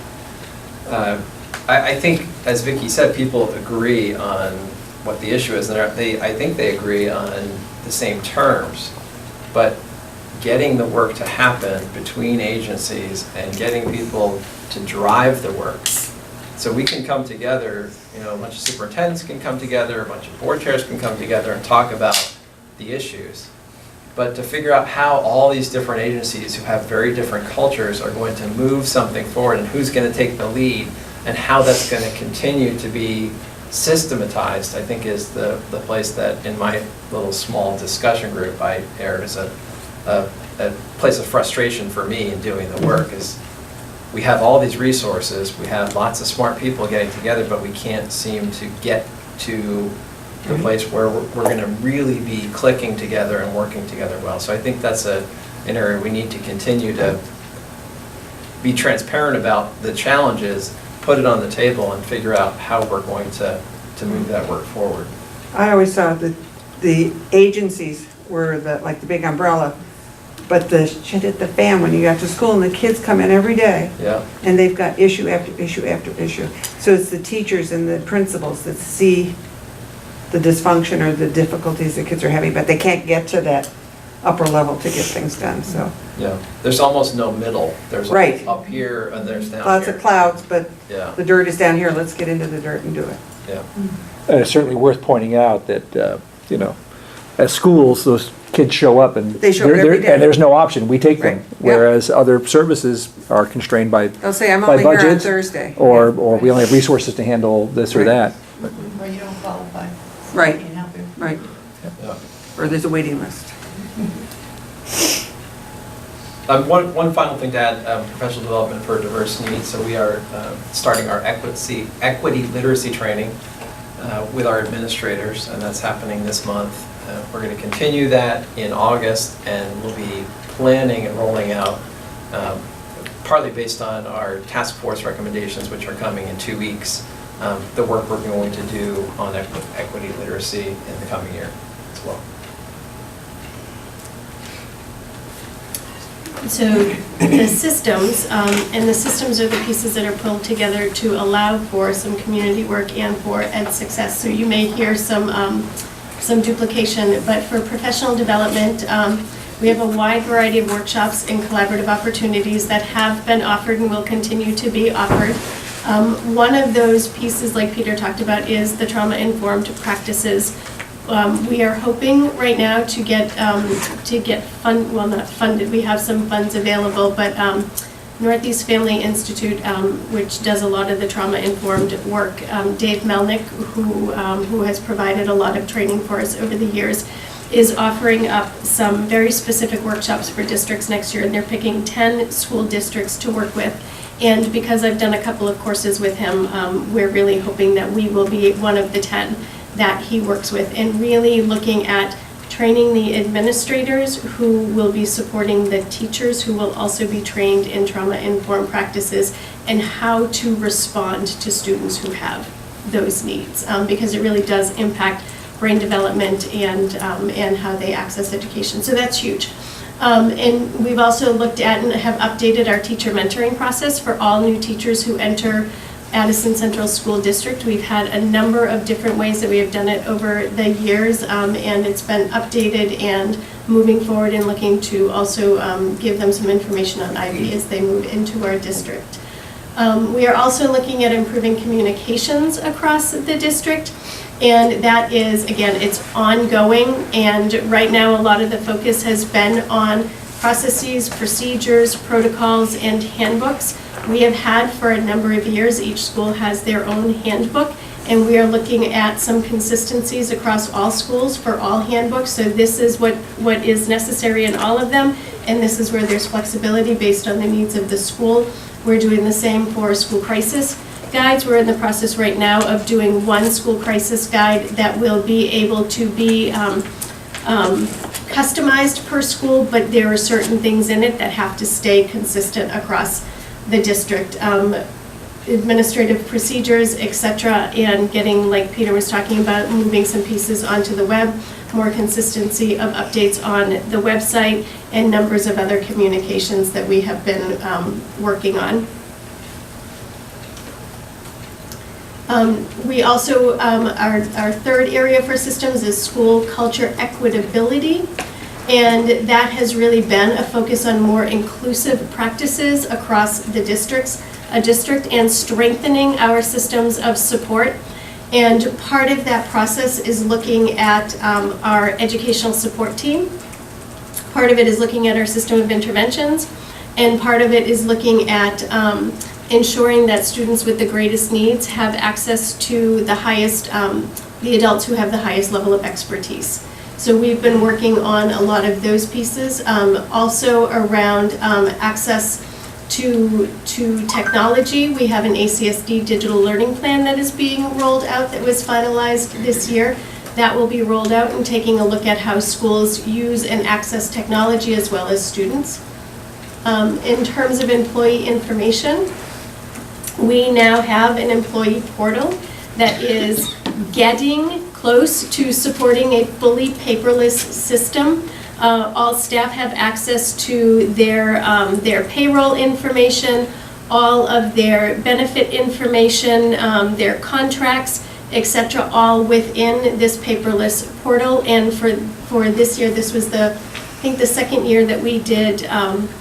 I think, as Vicky said, people agree on what the issue is, and I think they agree on the same terms, but getting the work to happen between agencies and getting people to drive the work. So we can come together, a bunch of superintendents can come together, a bunch of board chairs can come together and talk about the issues. But to figure out how all these different agencies who have very different cultures are going to move something forward and who's going to take the lead and how that's going to continue to be systematized, I think is the place that in my little small discussion group I aired as a place of frustration for me in doing the work is we have all these resources, we have lots of smart people getting together, but we can't seem to get to the place where we're going to really be clicking together and working together well. So I think that's an area we need to continue to be transparent about the challenges, put it on the table, and figure out how we're going to move that work forward. I always thought that the agencies were like the big umbrella, but the shit hit the fan when you got to school and the kids come in every day. Yeah. And they've got issue after issue after issue. So it's the teachers and the principals that see the dysfunction or the difficulties the kids are having, but they can't get to that upper level to get things done, so. Yeah, there's almost no middle. There's Right. up here and there's down Lots here. of clouds, but Yeah. the dirt is down here, let's get into the dirt and do it. Yeah. And it's certainly worth pointing out that, at schools, those kids show up and They show up every day. and there's no option, we take them. Right, yeah. Whereas other services are constrained by They'll say, I'm by only here on budget, Thursday. or we only have resources to handle this or Right. that. Or you don't qualify. Right, Can't help you. right. Yeah. Or there's a waiting list. One final thing to add, professional development for diverse needs. So we are starting our equity literacy training with our administrators, and that's happening this month. We're going to continue that in August, and we'll be planning and rolling out, partly based on our task force recommendations, which are coming in 2 weeks, the work we're going to do on equity literacy in the coming year as well. So the systems, and the systems are the pieces that are pulled together to allow for some community work and for ed success. So you may hear some duplication, but for professional development, we have a wide variety of workshops and collaborative opportunities that have been offered and will continue to be offered. One of those pieces, like Peter talked about, is the trauma-informed practices. We are hoping right now to get not funded, we have some funds available, but Northeast Family Institute, which does a lot of the trauma-informed work, Dave Melnick, who has provided a lot of training for us over the years, is offering up some very specific workshops for districts next year, and they're picking 10 school districts to work with. And because I've done a couple of courses with him, we're really hoping that we will be one of the 10 that he works with, and really looking at training the administrators who will be supporting the teachers who will also be trained in trauma-informed practices and how to respond to students who have those needs, because it really does impact brain development and how they access education. So that's huge. And we've also looked at and have updated our teacher mentoring process for all new teachers who enter Addison Central School District. We've had a number of different ways that we have done it over the years, and it's been updated and moving forward and looking to also give them some information on IB as they move into our district. We are also looking at improving communications across the district, and that is, again, it's ongoing, and right now a lot of the focus has been on processes, procedures, protocols, and handbooks. We have had for a number of years, each school has their own handbook, and we are looking at some consistencies across all schools for all handbooks. So this is what is necessary in all of them, and this is where there's flexibility based on the needs of the school. We're doing the same for school crisis guides. We're in the process right now of doing one school crisis guide that will be able to be customized per school, but there are certain things in it that have to stay consistent across the district. Administrative procedures, etc., and getting, like Peter was talking about, moving some pieces onto the web, more consistency of updates on the website, and numbers of other communications that we have been working on. We also, our third area for systems is school culture equitability. And that has really been a focus on more inclusive practices across the district and strengthening our systems of support. And part of that process is looking at our educational support team. Part of it is looking at our system of interventions. And part of it is looking at ensuring that students with the greatest needs have access to the highest, the adults who have the highest level of expertise. So we've been working on a lot of those pieces, also around access to technology. We have an ACSD digital learning plan that is being rolled out that was finalized this year. That will be rolled out and taking a look at how schools use and access technology as well as students. In terms of employee information, we now have an employee portal that is getting close to supporting a fully paperless system. All staff have access to their payroll information, all of their benefit information, their contracts, etc., all within this paperless portal. And for this year, this was I think the second year that we did,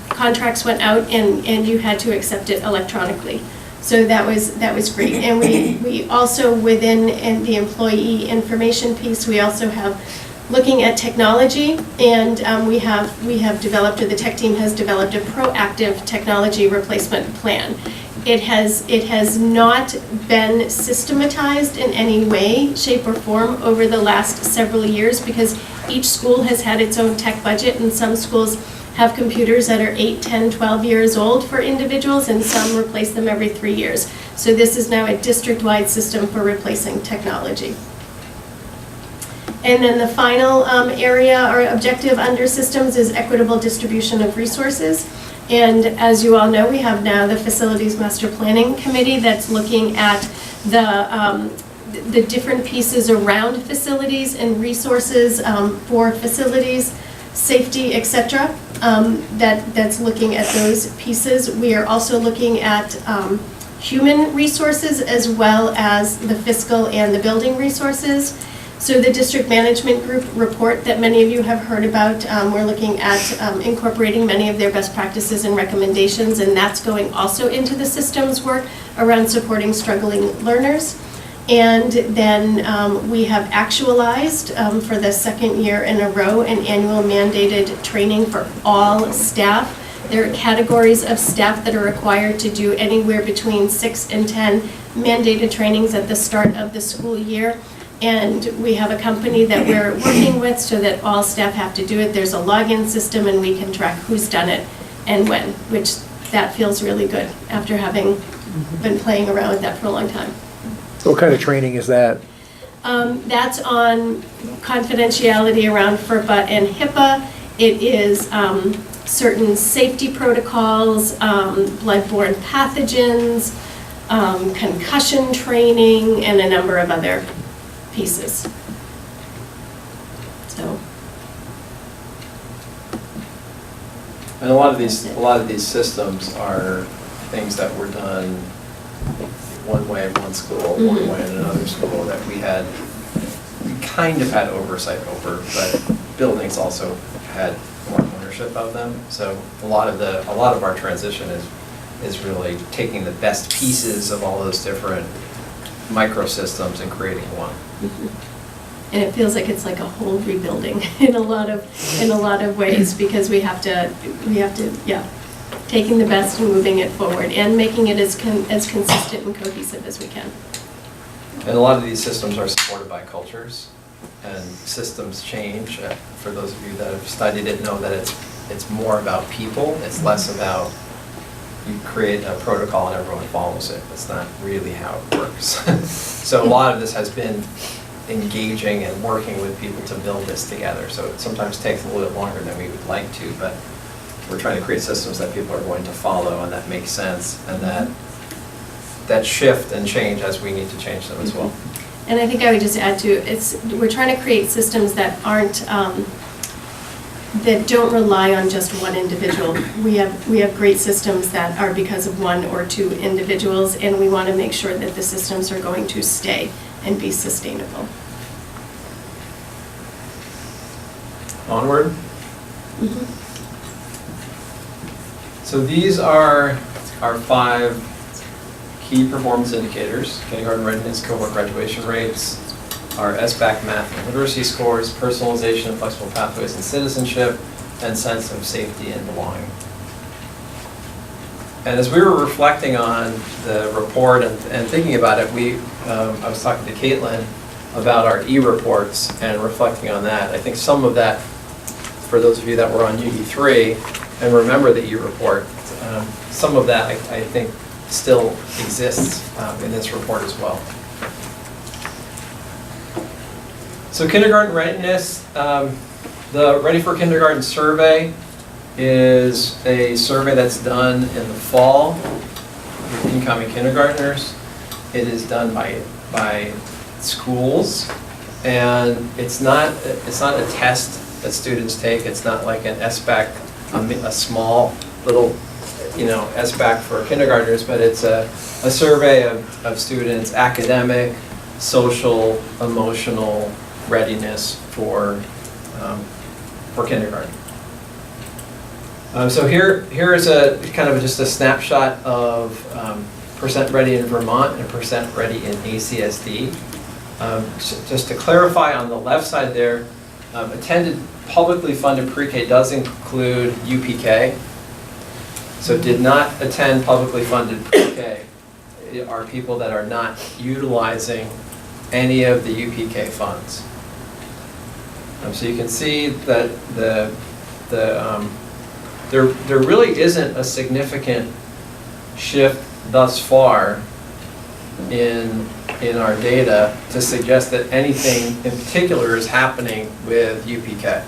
contracts went out and you had to accept it electronically. So that was great. And we also, within the employee information piece, we also have looking at technology, and we have developed, or the tech team has developed, a proactive technology replacement plan. It has not been systematized in any way, shape, or form over the last several years, because each school has had its own tech budget, and some schools have computers that are 8, 10, 12 years old for individuals, and some replace them every 3 years. So this is now a district-wide system for replacing technology. And then the final area or objective under systems is equitable distribution of resources. And as you all know, we have now the Facilities Master Planning Committee that's looking at the different pieces around facilities and resources for facilities, safety, etc. That's looking at those pieces. We are also looking at human resources as well as the fiscal and the building resources. So the district management group report that many of you have heard about, we're looking at incorporating many of their best practices and recommendations, and that's going also into the systems work around supporting struggling learners. And then we have actualized for the second year in a row an annual mandated training for all staff. There are categories of staff that are required to do anywhere between 6 and 10 mandated trainings at the start of the school year. And we have a company that we're working with so that all staff have to do it. There's a login system and we can track who's done it and when, which that feels really good after having been playing around with that for a long time. What kind of training is that? That's on confidentiality around FERPA and HIPAA. It is certain safety protocols, bloodborne pathogens, concussion training, and a number of other pieces. So. And a lot of these systems are things that were done one way in one school, one way in another school that we kind of had oversight over, but buildings also had more ownership of them. So a lot of our transition is really taking the best pieces of all those different microsystems and creating one. And it feels like it's like a whole rebuilding in a lot of ways, because we have to taking the best and moving it forward and making it as consistent and cohesive as we can. And a lot of these systems are supported by cultures, and systems change. For those of you that have studied it, know that it's more about people. It's less about you create a protocol and everyone follows it. That's not really how it works. So a lot of this has been engaging and working with people to build this together. So it sometimes takes a little bit longer than we would like to, but we're trying to create systems that people are going to follow and that make sense, and that shift and change as we need to change them as well. And I think I would just add to we're trying to create systems that aren't that don't rely on just one individual. We have great systems that are because of one or two individuals, and we want to make sure that the systems are going to stay and be sustainable. Onward. So these are our 5 key performance indicators: kindergarten readiness, cohort graduation rates, our SBAC math and literacy scores, personalization and flexible pathways and citizenship, and sense of safety and belonging. And as we were reflecting on the report and thinking about it, I was talking to Caitlin about our e-reports and reflecting on that. I think some of that, for those of you that were on UD3 and remember the e-report, some of that I think still exists in this report as well. So kindergarten readiness, the Ready for Kindergarten survey is a survey that's done in the fall with incoming kindergartners. It is done by schools, and it's not a test that students take. It's not like an SBAC, a small little, SBAC for kindergartners, but it's a survey of students' academic, social, emotional readiness for kindergarten. So here is a kind of just a snapshot of percent ready in Vermont and percent ready in ACSD. Just to clarify, on the left side there, attended publicly funded pre-K does include UPK. So did not attend publicly funded pre-K are people that are not utilizing any of the UPK funds. So you can see that there really isn't a significant shift thus far in our data to suggest that anything in particular is happening with UPK.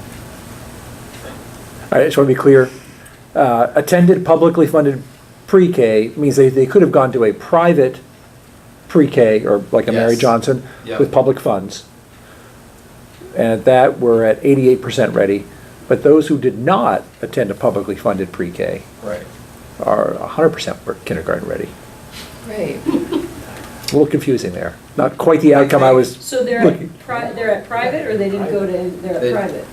I just want to be clear. Attended publicly funded pre-K means they could have gone to a private pre-K or like a Mary Yes. Johnson Yep. with public funds. And at that, we're at 88% ready. But those who did not attend a publicly funded pre-K Right. are 100% kindergarten ready. Right. A little confusing there. Not quite the outcome I was So they're looking. they're at private, or they didn't go to, they're They- at private?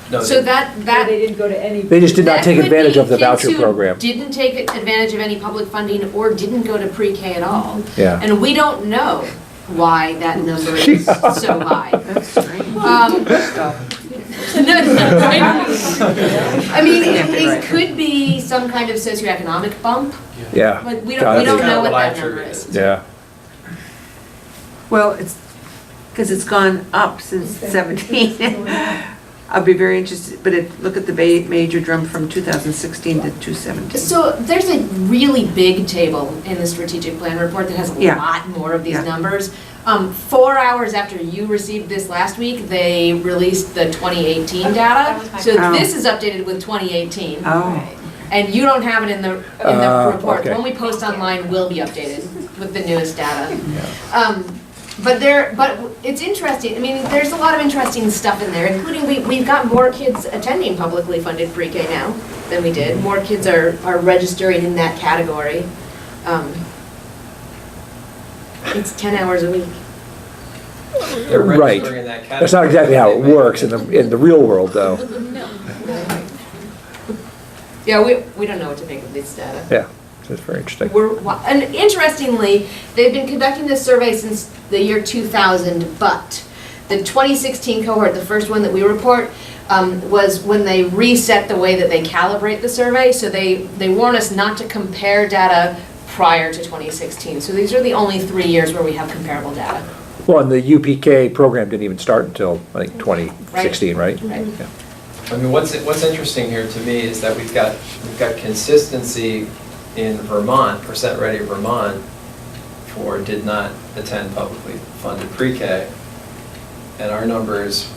No, So Or that they didn't go to any? They just did not that take could advantage be of the kids voucher who program. didn't take advantage of any public funding or didn't go to pre-K at all. Yeah. And we don't know why that number is so high. That's strange. I mean, it could be some kind of socioeconomic bump, Yeah. but we Got don't it. know what What I that number attribute is. it. Yeah. Well, it's, because it's gone up since 17. I'll be very interested, but look at the major drum from 2016 to 2017. So there's a really big table in the strategic plan report that has a Yeah. lot more of these Yeah. numbers. 4 hours after you received this last week, they released the 2018 data. So Oh. this is updated with 2018. Oh, And you don't have it in the report. okay. When we post online, will be updated with the newest data. But it's interesting. I mean, there's a lot of interesting stuff in there, including we've got more kids attending publicly funded pre-K now than we did. More kids are registering in that category. It's 10 hours a week. They're Right. registering in that category. That's not exactly how it works in the real world, though. Yeah, we don't know what to make of this data. Yeah, that's very interesting. And interestingly, they've been conducting this survey since the year 2000, but the 2016 cohort, the first one that we report, was when they reset the way that they calibrate the survey. So they warn us not to compare data prior to 2016. So these are the only 3 years where we have comparable data. Well, and the UPK program didn't even start until, I think, 2016, right? Right. Yeah. I mean, what's interesting here to me is that we've got consistency in Vermont, percent ready Vermont, for did not attend publicly funded pre-K, and our numbers,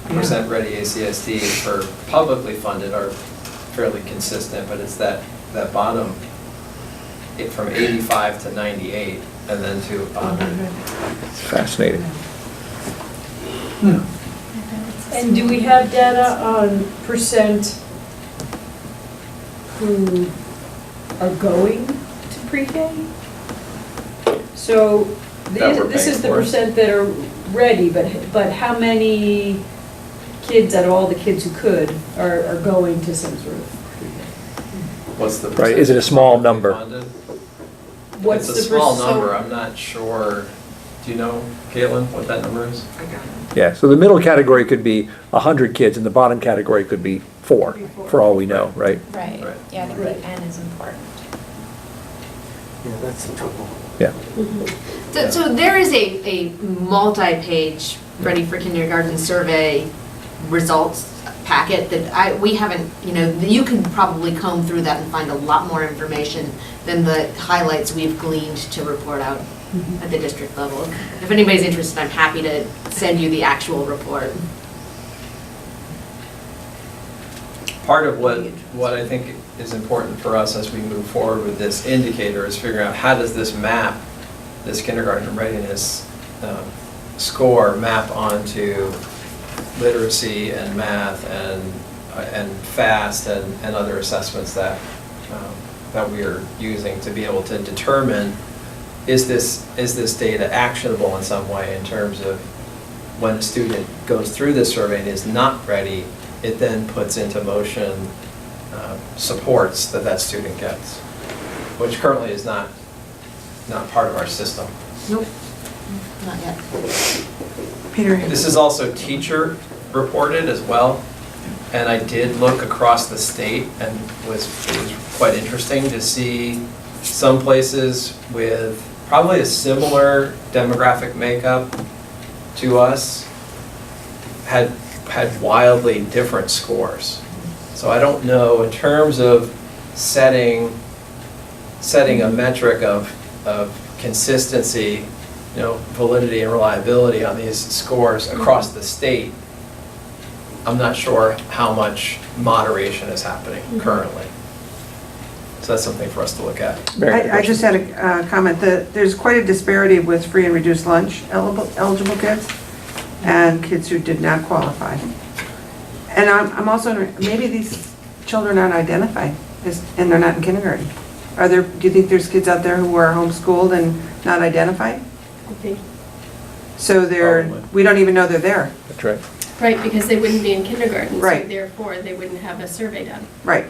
percent ready ACSD for publicly funded are fairly consistent, but it's that bottom, from 85 to 98, and then to 100. It's fascinating. And do we have data on percent who are going to pre-K? So That we're this is the paying for. percent that are ready, but how many kids out of all the kids who could are going to some sort of pre-K? What's the Right, is it a small number? funded? What's It's a the small perc- number, I'm not sure. Do you know, Caitlin, what that number is? Yeah, so the middle category could be 100 kids, and the bottom category could be 4, for all we know, right? Right, Right. yeah, I think the N is important. Yeah, that's the trouble. Yeah. So there is a multi-page Ready for Kindergarten survey results packet that we haven't, you can probably comb through that and find a lot more information than the highlights we've gleaned to report out at the district level. If anybody's interested, I'm happy to send you the actual report. Part of what I think is important for us as we move forward with this indicator is figuring out how does this map, this kindergarten readiness score map onto literacy and math and FAST and other assessments that we are using to be able to determine is this data actionable in some way in terms of when a student goes through this survey and is not ready, it then puts into motion supports that student gets, which currently is not part of our system. Nope, not yet. Peter? This is also teacher reported as well, and I did look across the state, and it was quite interesting to see some places with probably a similar demographic makeup to us had wildly different scores. So I don't know, in terms of setting a metric of consistency, validity and reliability on these scores across the state, I'm not sure how much moderation is happening currently. So that's something for us to look at. I just had a comment that there's quite a disparity with free and reduced lunch eligible kids and kids who did not qualify. And I'm also, maybe these children aren't identified and they're not in kindergarten. Do you think there's kids out there who are homeschooled and not identified? Okay. So we don't even know they're there. That's right. Right, because they wouldn't be in kindergarten, so Right. therefore they wouldn't have a survey done. Right.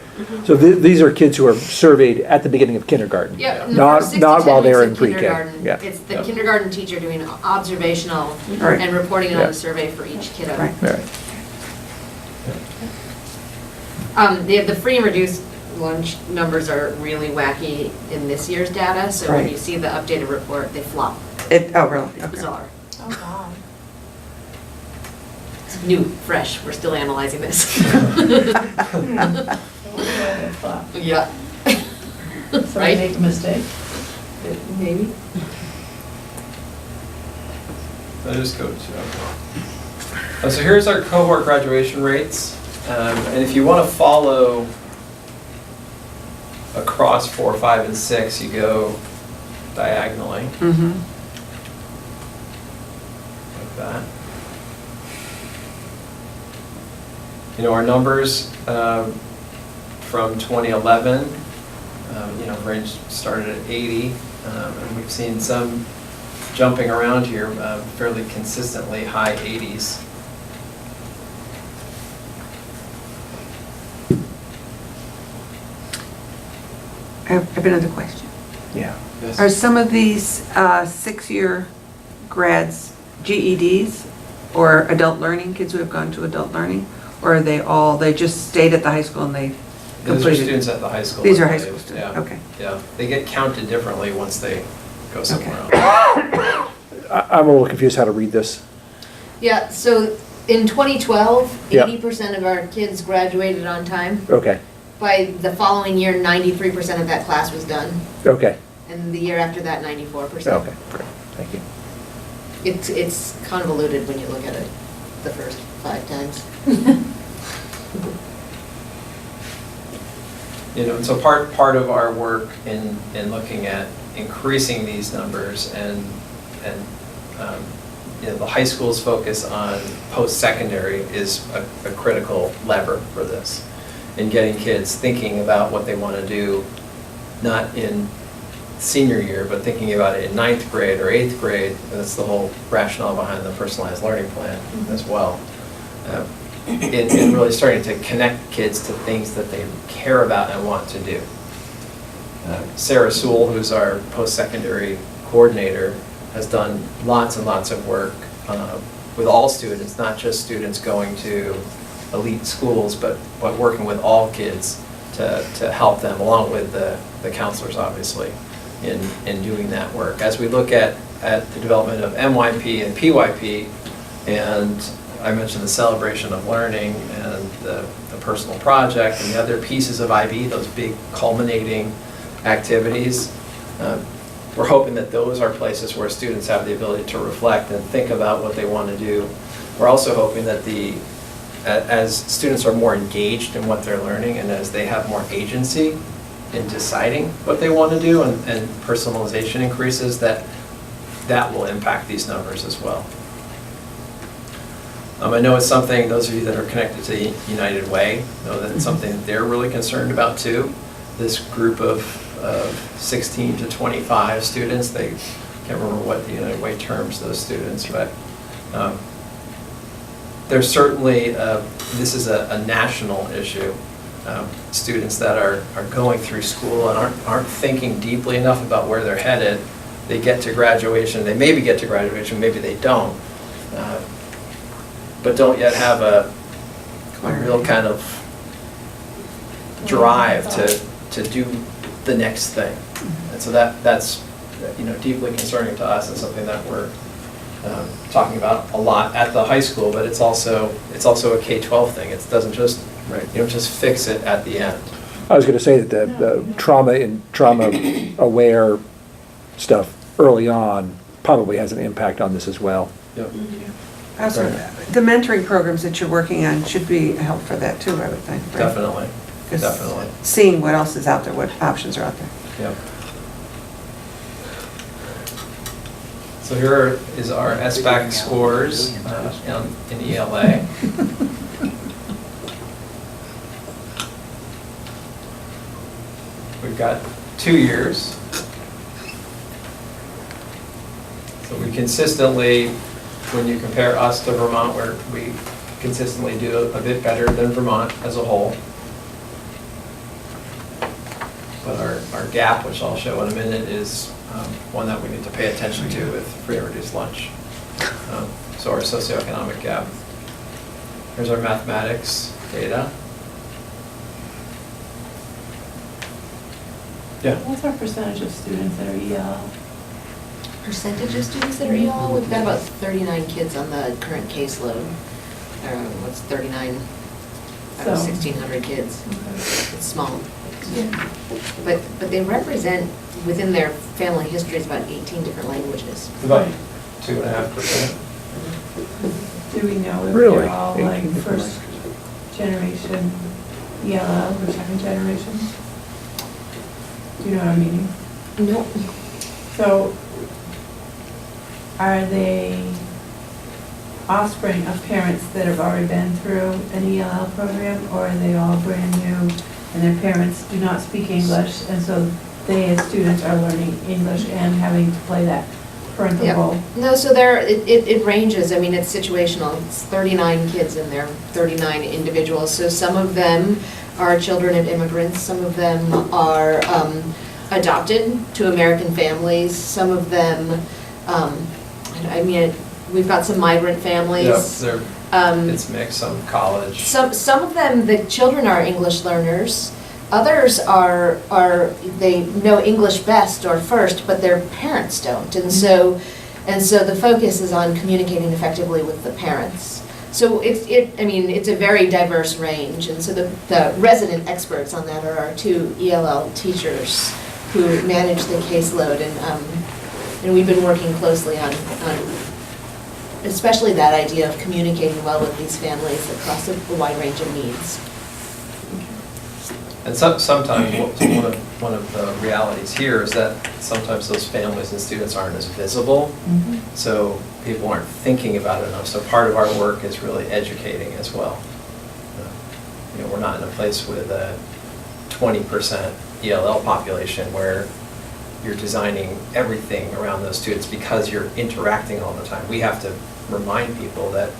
So these are kids who are surveyed at the beginning of kindergarten? Yeah, Not the first 6 to not 10 while they're weeks in of pre-K? kindergarten. Yeah. It's the kindergarten teacher doing observational Right. and reporting on Yeah. the survey for each kiddo. Right. All right. The free and reduced lunch numbers are really wacky in this year's data, so when Right. you see the updated report, they flop. Oh, really? It's Okay. bizarre. Oh, wow. It's new, fresh, we're still analyzing this. Yeah. So I Right? make a mistake. Maybe. I'll just go to. So here's our cohort graduation rates. And if you want to follow across 4, 5, and 6, you go diagonally Mm-hmm. like that. Our numbers from 2011, range started at 80, and we've seen some jumping around here fairly consistently, high 80s. I have another question. Yeah. Are some of these 6-year grads GEDs or adult learning, kids who have gone to adult learning? Or are they just stayed at the high school and they These are completed? students at the high school. These are I high believe. school students, Yeah. okay. Yeah, they get counted differently once they go somewhere else. I'm a little confused how to read this. Yeah, so in 2012, Yeah. 80% of our kids graduated on time. Okay, By the following year, 93% of that class was done. okay, And the year after that, 94%. okay, great, thank you. It's convoluted when you look at it the first 5 times. So part of our work in looking at increasing these numbers and the high school's focus on post-secondary is a critical lever for this, in getting kids thinking about what they want to do, not in senior year, but thinking about it in 9th grade or 8th grade. And that's the whole rationale behind the personalized learning plan as well. And really starting to connect kids to things that they care about and want to do. Sarah Sewell, who's our post-secondary coordinator, has done lots and lots of work with all students, not just students going to elite schools, but working with all kids to help them, along with the counselors, obviously, in doing that work. As we look at the development of MYP and PYP, and I mentioned the celebration of learning and the personal project and the other pieces of IB, those big culminating activities, we're hoping that those are places where students have the ability to reflect and think about what they want to do. We're also hoping that as students are more engaged in what they're learning and as they have more agency in deciding what they want to do and personalization increases, that will impact these numbers as well. I know it's something, those of you that are connected to United Way know that it's something that they're really concerned about too. This group of 16 to 25 students, they can't remember what the United Way terms those students, but there's certainly, this is a national issue. Students that are going through school and aren't thinking deeply enough about where they're headed. They get to graduation, they maybe get to graduation, maybe they don't, but don't yet have a real kind of drive to do the next thing. And so that's deeply concerning to us and something that we're talking about a lot at the high school, but it's also a K-12 thing. It doesn't just, you don't just fix it at the end. I was going to say that the trauma and trauma-aware stuff early on probably has an impact on this as well. Yep. Also, the mentoring programs that you're working on should be a help for that too, I would think. Right? Definitely. 'Cause Definitely. seeing what else is out there, what options are out there. Yep. So here is our SBAC scores in ELA. We've got 2 years. So we consistently, when you compare us to Vermont, we consistently do a bit better than Vermont as a whole. But our gap, which I'll show in a minute, is one that we need to pay attention to with free and reduced lunch. So our socioeconomic gap. Here's our mathematics data. Yeah. What's our percentage of students that are EL? Percentage of students that are EL, we've got about 39 kids on the current caseload. What's 39? About 1,600 kids. It's small. Yeah. But they represent, within their family histories, about 18 different languages. About 2.5%. Do we know if Really? they're all like first generation ELL or second generation? Do you know what I'm meaning? No. So are they offspring of parents that have already been through an ELL program, or are they all brand new and their parents do not speak English, and so they as students are learning English and having to play that parental role? No, so it ranges. I mean, it's situational. It's 39 kids in there, 39 individuals. So some of them are children of immigrants. Some of them are adopted to American families. Some of them, I mean, we've got some migrant families. Yep, it's mixed, some college. Some of them, the children are English learners. Others are they know English best or first, but their parents don't. And so the focus is on communicating effectively with the parents. So it's a very diverse range. And so the resident experts on that are our 2 ELL teachers who manage the caseload, and we've been working closely on especially that idea of communicating well with these families across a wide range of needs. And sometimes, one of the realities here is that sometimes those families and students aren't as visible, so people aren't thinking about it enough. So part of our work is really educating as well. We're not in a place with a 20% ELL population where you're designing everything around those students because you're interacting all the time. We have to remind people that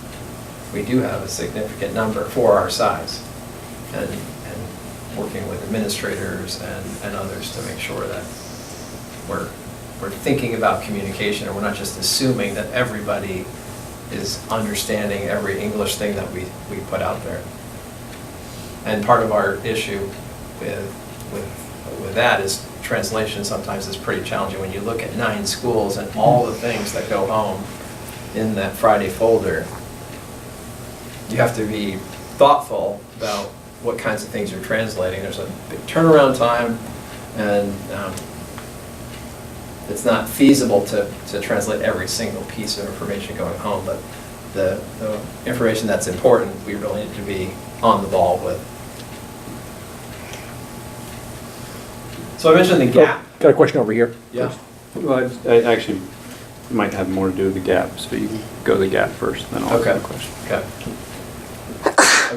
we do have a significant number for our size, and working with administrators and others to make sure that we're thinking about communication, and we're not just assuming that everybody is understanding every English thing that we put out there. And part of our issue with that is translation sometimes is pretty challenging. When you look at 9 schools and all the things that go home in that Friday folder, you have to be thoughtful about what kinds of things you're translating. There's a big turnaround time, and it's not feasible to translate every single piece of information going home, but the information that's important, we really need to be on the ball with. So I mentioned the gap. Got a question over here. Yeah. Well, I actually might have more to do with the gap, so you can go to the gap first, then I'll ask the question. Okay.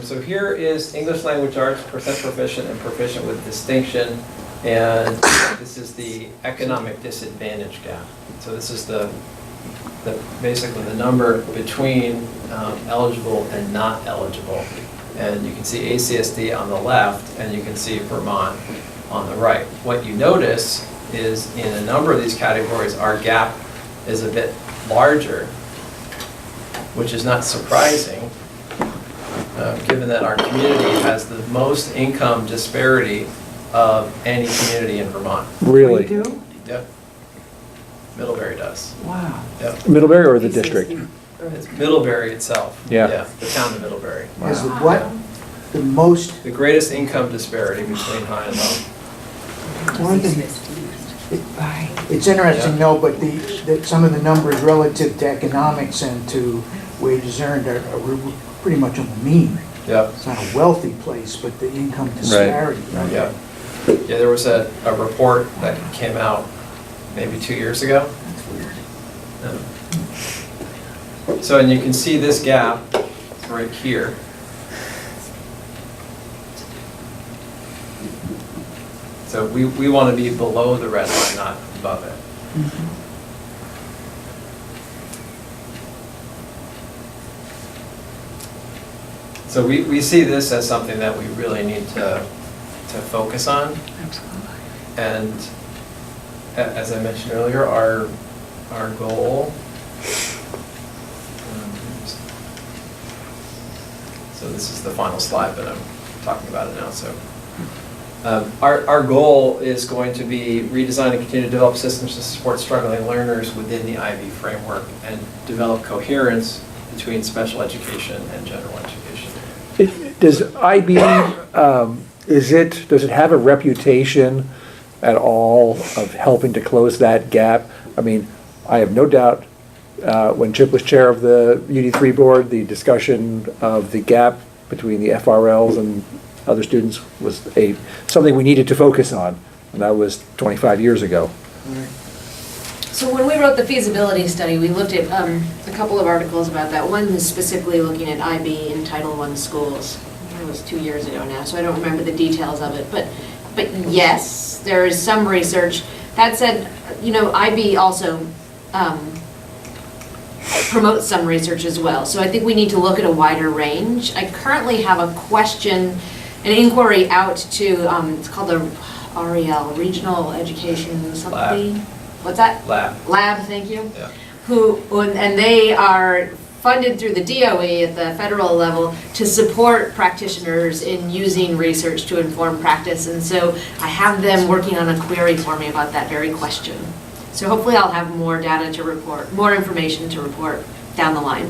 So here is English Language Arts, percent proficient and proficient with distinction, and this is the economic disadvantage gap. So this is basically the number between eligible and not eligible. And you can see ACSD on the left, and you can see Vermont on the right. What you notice is in a number of these categories, our gap is a bit larger, which is not surprising, given that our community has the most income disparity of any community in Vermont. Really? We do? Yep. Middlebury does. Wow. Yep. Middlebury or the district? It's Middlebury itself. Yeah. The town of Middlebury. Is the what? The most, The greatest income disparity between high and low. it's interesting, no, but that some of the numbers relative to economics and to wages earned are pretty much on the mean. Yep. It's not a wealthy place, but the income disparity. Right. Yeah. Yeah, there was a report that came out maybe 2 years ago. That's weird. So, and you can see this gap right here. So we want to be below the red line, not above it. So we see this as something that we really need to focus on. Absolutely. And as I mentioned earlier, our goal, so this is the final slide, but I'm talking about it now. So our goal is going to be redesign and continue to develop systems to support struggling learners within the IB framework and develop coherence between special education and general education. Does IB, does it have a reputation at all of helping to close that gap? I mean, I have no doubt when Chip was chair of the UD3 board, the discussion of the gap between the FRLs and other students was something we needed to focus on, and that was 25 years ago. So when we wrote the feasibility study, we looked at a couple of articles about that. One is specifically looking at IB in Title I schools. It was 2 years ago now, so I don't remember the details of it. But yes, there is some research. That said, IB also promotes some research as well. So I think we need to look at a wider range. I currently have a question, an inquiry out to, it's called the REL, Regional Education something. Lab. What's that? Lab, thank you. Yeah. And they are funded through the DOE at the federal level to support practitioners in using research to inform practice. And so I have them working on a query for me about that very question. So hopefully I'll have more data to report, more information to report down the line.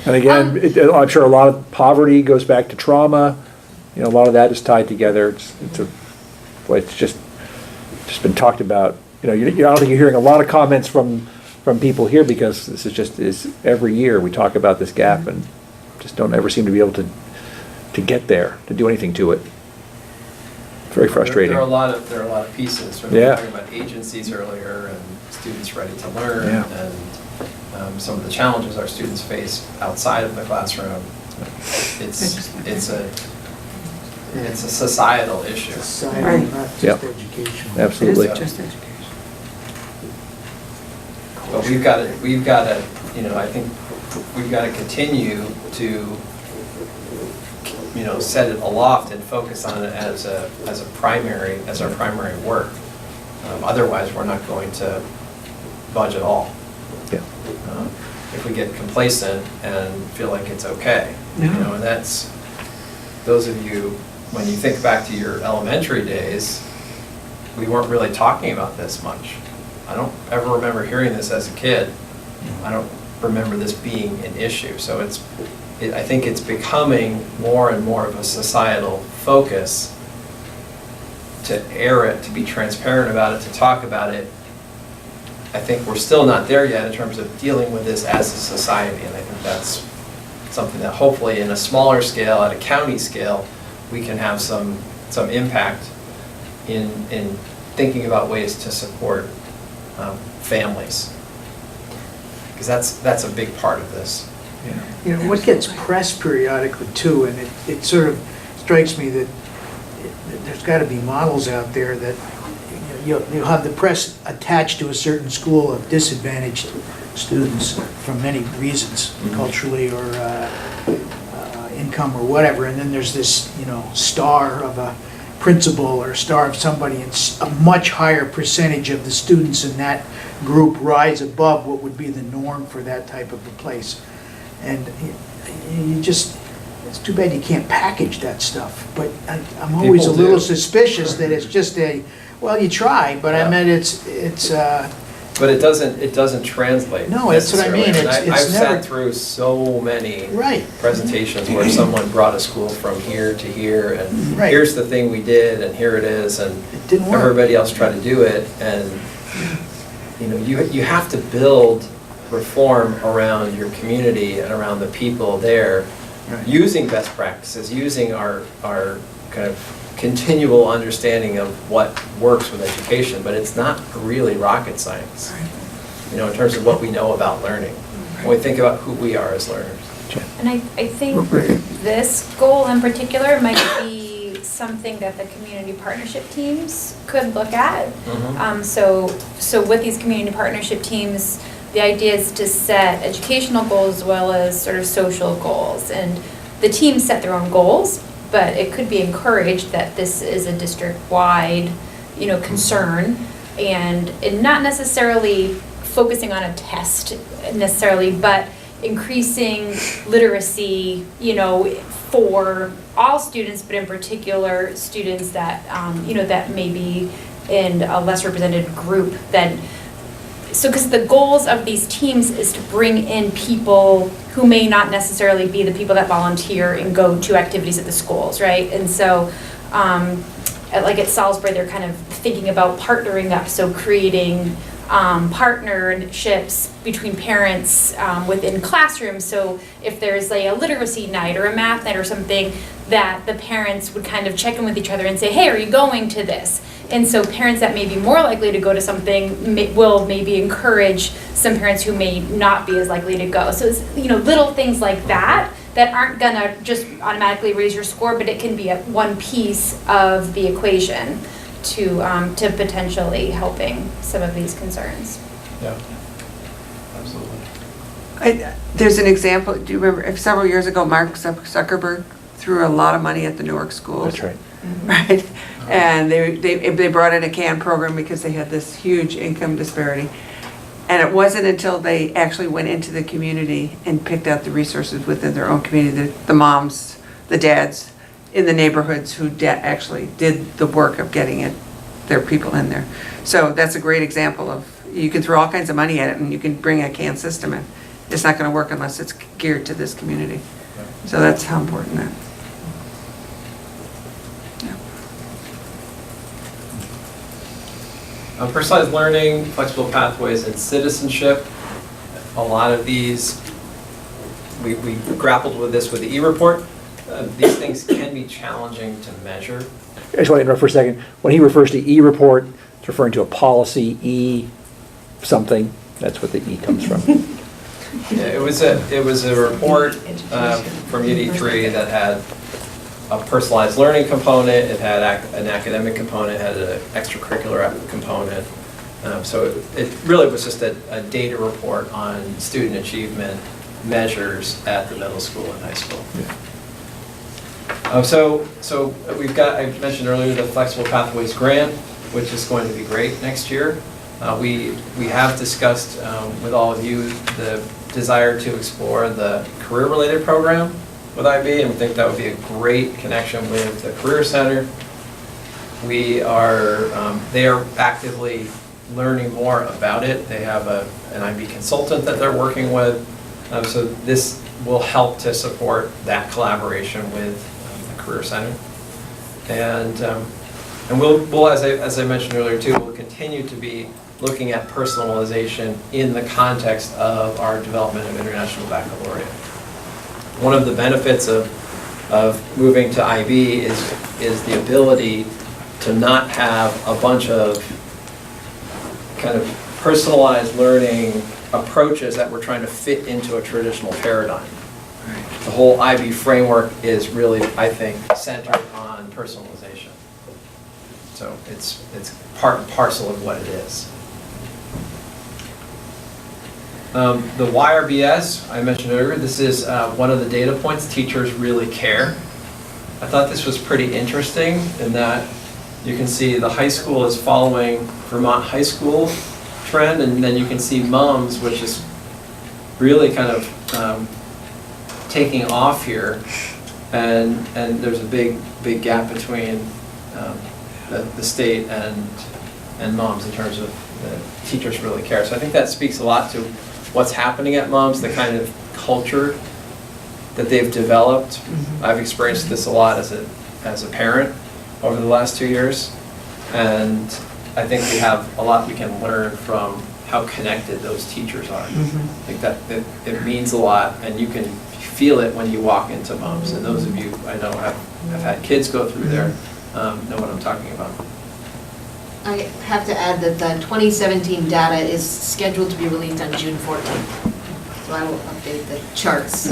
And again, I'm sure a lot of poverty goes back to trauma. A lot of that is tied together. It's just been talked about. I don't think you're hearing a lot of comments from people here because this is every year we talk about this gap and just don't ever seem to be able to get there, to do anything to it. Very frustrating. There are a lot of pieces. We Yeah. were talking about agencies earlier and students ready to learn Yeah. and some of the challenges our students face outside of the classroom. It's a societal issue. Society, not Yep. just education. Absolutely. It is just education. But we've got to, I think we've got to continue to, set it aloft and focus on it as our primary work. Otherwise, we're not going to budge at all. Yeah. If we get complacent and feel like it's okay, and that's, those of you, when you think back to your elementary days, we weren't really talking about this much. I don't ever remember hearing this as a kid. I don't remember this being an issue. So I think it's becoming more and more of a societal focus to air it, to be transparent about it, to talk about it. I think we're still not there yet in terms of dealing with this as a society, and I think that's something that hopefully in a smaller scale, at a county scale, we can have some impact in thinking about ways to support families. Because that's a big part of this. What gets pressed periodically too, and it sort of strikes me that there's got to be models out there that you'll have the press attached to a certain school of disadvantaged students for many reasons, culturally or income or whatever, and then there's this, star of a principal or star of somebody, and a much higher percentage of the students in that group rise above what would be the norm for that type of a place. And it's too bad you can't package that stuff, but I'm always People a little do. suspicious that it's just well, you try, but I meant it's But it doesn't translate. No, that's what I mean. necessarily. It's I've never- sat through so many Right. presentations where someone brought a school from here to here, and Right. here's the thing we did, and here it is, and It didn't work. everybody else tried to do it, and you have to build reform around your community and around the people there, Right. using best practices, using our kind of continual understanding of what works with education, but it's not really rocket science, in terms of what we know about learning, when we think about who we are as learners. And I think this goal in particular might be something that the community partnership teams could look at. So with these community partnership teams, the idea is to set educational goals as well as sort of social goals. And the teams set their own goals, but it could be encouraged that this is a district-wide, concern, and not necessarily focusing on a test necessarily, but increasing literacy, for all students, but in particular students that, that may be in a less represented group than. So, because the goals of these teams is to bring in people who may not necessarily be the people that volunteer and go to activities at the schools, right? And so, like at Salisbury, they're kind of thinking about partnering up, so creating partnerships between parents within classrooms. So if there's a literacy night or a math night or something, that the parents would kind of check in with each other and say, hey, are you going to this? And so parents that may be more likely to go to something will maybe encourage some parents who may not be as likely to go. So it's, little things like that aren't gonna just automatically raise your score, but it can be one piece of the equation to potentially helping some of these concerns. Yeah, absolutely. There's an example, do you remember, several years ago, Mark Zuckerberg threw a lot of money at the Newark schools? That's right. Right? And they brought in a CAN program because they had this huge income disparity. And it wasn't until they actually went into the community and picked out the resources within their own community, the moms, the dads in the neighborhoods who actually did the work of getting their people in there. So that's a great example of, you can throw all kinds of money at it and you can bring a CAN system in. It's not going to work unless it's geared to this community. So that's how important that. Personalized learning, flexible pathways, and citizenship. A lot of these, we grappled with this with the e-report, these things can be challenging to measure. I just want to interrupt for a second. When he refers to E-report, it's referring to a policy, E something. That's what the E comes from. Yeah, it was a report from UD3 that had a personalized learning component, it had an academic component, it had an extracurricular component. So it really was just a data report on student achievement measures at the middle school and high school. So we've got, I mentioned earlier, the Flexible Pathways Grant, which is going to be great next year. We have discussed with all of you the desire to explore the career-related program with IB, and we think that would be a great connection with the Career Center. They are actively learning more about it. They have an IB consultant that they're working with. So this will help to support that collaboration with the Career Center. And we'll as I mentioned earlier too, we'll continue to be looking at personalization in the context of our development of International Baccalaureate. One of the benefits of moving to IB is the ability to not have a bunch of kind of personalized learning approaches that we're trying to fit into a traditional paradigm. The whole IB framework is really, I think, centered on personalization. So it's part and parcel of what it is. The YRBS, I mentioned earlier, this is one of the data points. Teachers really care. I thought this was pretty interesting in that you can see the high school is following Vermont high school trend, and then you can see MUMS, which is really kind of taking off here, and there's a big gap between the state and MUMS in terms of the teachers really care. So I think that speaks a lot to what's happening at MUMS, the kind of culture that they've developed. I've experienced this a lot as a parent over the last 2 years, and I think we have a lot we can learn from how connected those teachers are. I think that it means a lot, and you can feel it when you walk into MUMS. And those of you I know have had kids go through there know what I'm talking about. I have to add that the 2017 data is scheduled to be released on June 14th. So I will update the charts.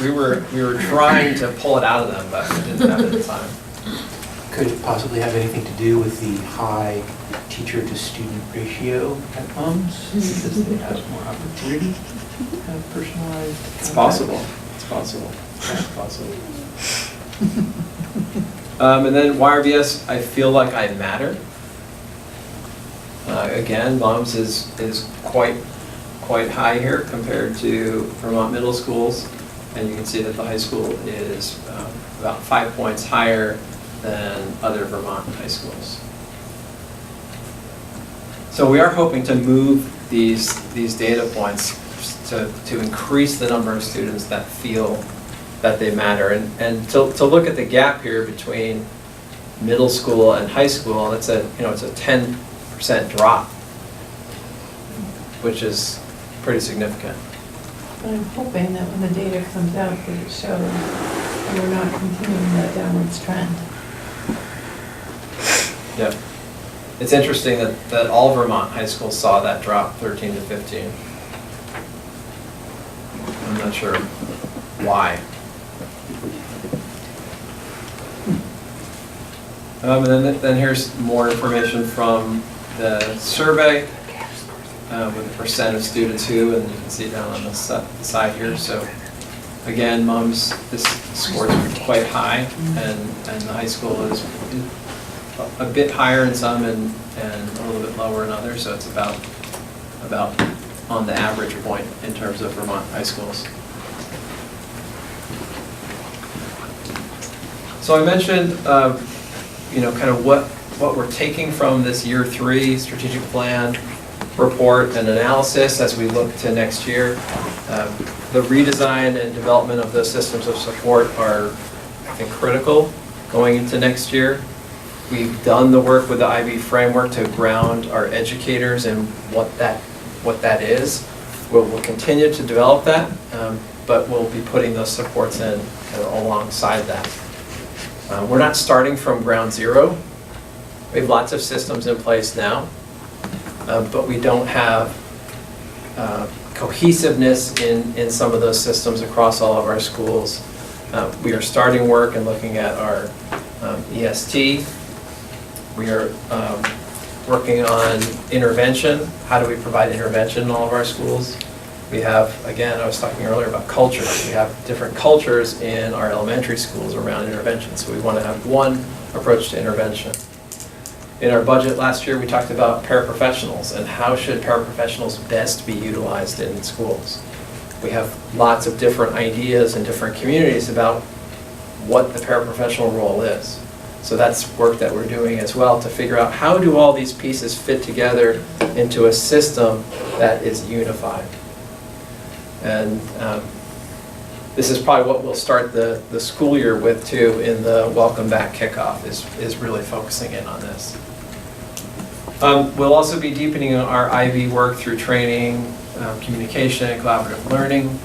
We were trying to pull it out of them, but we didn't have it at the time. Could it possibly have anything to do with the high teacher-to-student ratio at MUMS? Because they have more opportunity to have personalized contact? It's possible. It's possible. It's possible. And then YRBS, I feel like I matter. Again, MUMS is quite high here compared to Vermont middle schools, and you can see that the high school is about 5 points higher than other Vermont high schools. So we are hoping to move these data points to increase the number of students that feel that they matter, and to look at the gap here between middle school and high school, it's a 10% drop, which is pretty significant. But I'm hoping that when the data comes out, that it shows we're not continuing that downwards trend. Yeah. It's interesting that all Vermont high schools saw that drop 13 to 15. I'm not sure why. And then here's more information from the survey with the percent of students who, and you can see down on the side here. So again, MUMS, this score is quite high, and the high school is a bit higher in some and a little bit lower in others. So it's about on the average point in terms of Vermont high schools. So I mentioned kind of what we're taking from this year 3 strategic plan report and analysis as we look to next year. The redesign and development of those systems of support are, I think, critical going into next year. We've done the work with the IB framework to ground our educators in what that is. we'll continue to develop that, but we'll be putting those supports in kind of alongside that. We're not starting from ground zero. We have lots of systems in place now, but we don't have cohesiveness in some of those systems across all of our schools. We are starting work and looking at our EST. We are working on intervention. How do we provide intervention in all of our schools? We have, again, I was talking earlier about cultures. We have different cultures in our elementary schools around intervention, so we want to have one approach to intervention. In our budget last year, we talked about paraprofessionals and how should paraprofessionals best be utilized in schools. We have lots of different ideas in different communities about what the paraprofessional role is. So that's work that we're doing as well to figure out how do all these pieces fit together into a system that is unified. And this is probably what we'll start the school year with too in the Welcome Back kickoff is really focusing in on this. We'll also be deepening our IB work through training, communication, collaborative learning.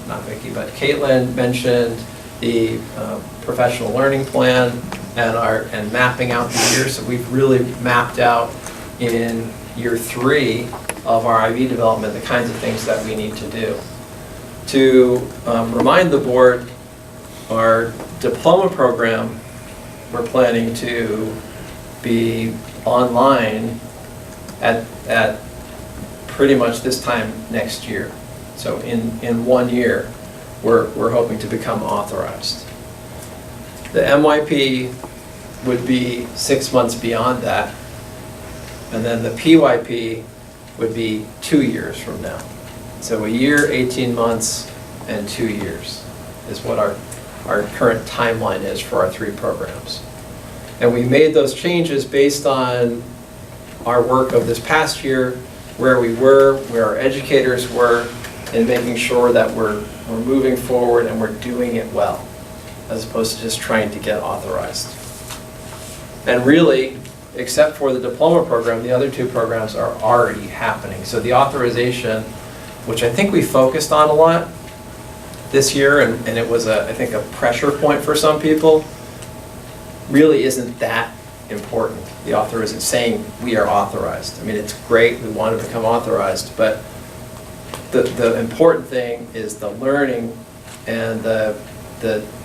Not Vicki, but Caitlin mentioned the professional learning plan and mapping out the year. So we've really mapped out in year 3 of our IB development the kinds of things that we need to do. To remind the board, our diploma program, we're planning to be online at pretty much this time next year. So in 1 year, we're hoping to become authorized. The MYP would be 6 months beyond that, and then the PYP would be 2 years from now. So a year, 18 months, and 2 years is what our current timeline is for our 3 programs. And we made those changes based on our work of this past year, where we were, where our educators were, and making sure that we're moving forward and we're doing it well, as opposed to just trying to get authorized. And really, except for the diploma program, the other 2 programs are already happening. So the authorization, which I think we focused on a lot this year, and it was, I think, a pressure point for some people, really isn't that important. The author isn't saying we are authorized. I mean, it's great, we want to become authorized, but the important thing is the learning and the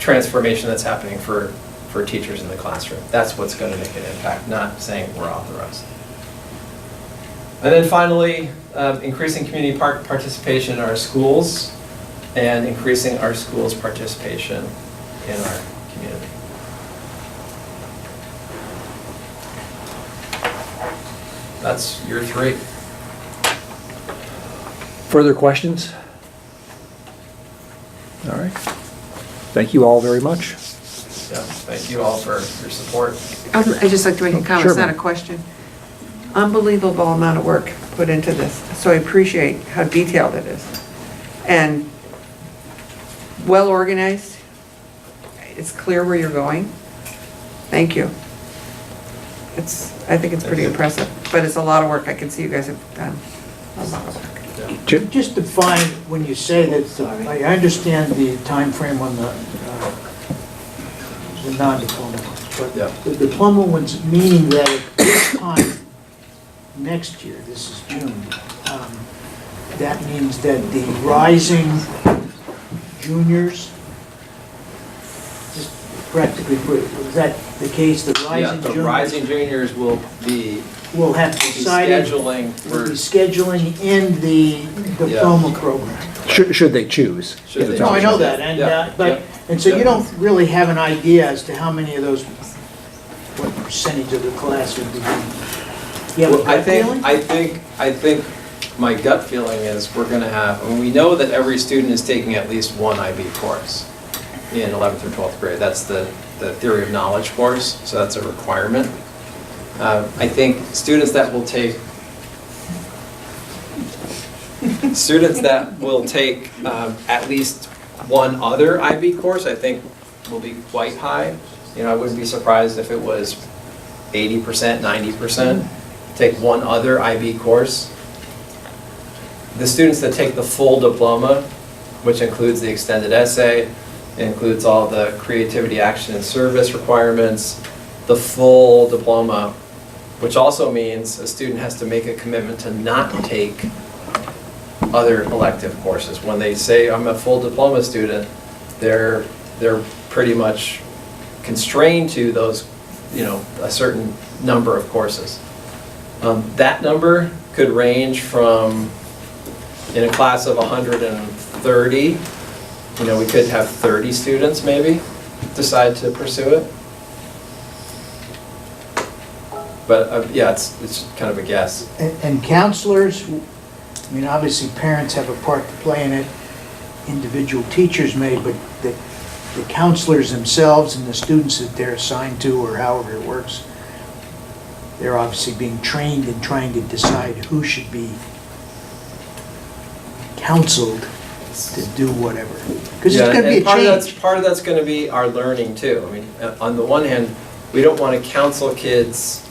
transformation that's happening for teachers in the classroom. That's what's going to make an impact, not saying we're authorized. And then finally, increasing community participation in our schools and increasing our schools' participation in our community. That's year 3. Further questions? All right. Thank you all very much. Yeah, thank you all for your support. I'd just like to make a comment, Sure, it's not a ma'am. question. Unbelievable amount of work put into this, so I appreciate how detailed it is. And well organized, it's clear where you're going. Thank you. I think it's pretty impressive, but it's a lot of work. I can see you guys have done a lot of work. Jim? Just define, when you say that, I understand the time frame on the non-diploma ones, but Yeah. the diploma ones, meaning that at this time, next year, this is June, that means that the rising juniors, just practically put, is that the case, the Yeah, rising the juniors? rising juniors will be Will have decided, scheduling will be for, scheduling in the diploma program. Should they choose? Should is the they No, I topic. know that, and, Yeah, but, yeah. and so Yeah. you don't really have an idea as to how many of those, what percentage of the class would be. You have a Well, I gut feeling? think my gut feeling is we're gonna have, I mean, we know that every student is taking at least one IB course in 11th or 12th grade. That's the theory of knowledge course, so that's a requirement. I think students that will take at least one other IB course, I think will be quite high. You know, I wouldn't be surprised if it was 80%, 90%, take one other IB course. the students that take the full diploma, which includes the extended essay, includes all the creativity, action, and service requirements, the full diploma, which also means a student has to make a commitment to not take other elective courses. When they say, I'm a full diploma student, they're pretty much constrained to those, a certain number of courses. That number could range from, in a class of 130, we could have 30 students maybe decide to pursue it. But yeah, it's kind of a guess. And counselors, I mean, obviously parents have a part to play in it, individual teachers may, but the counselors themselves and the students that they're assigned to, or however it works, they're obviously being trained in trying to decide who should be counseled to do whatever. Because it's going to be a change. Part of that's going to be our learning too. I mean, on the one hand, we don't want to counsel kids.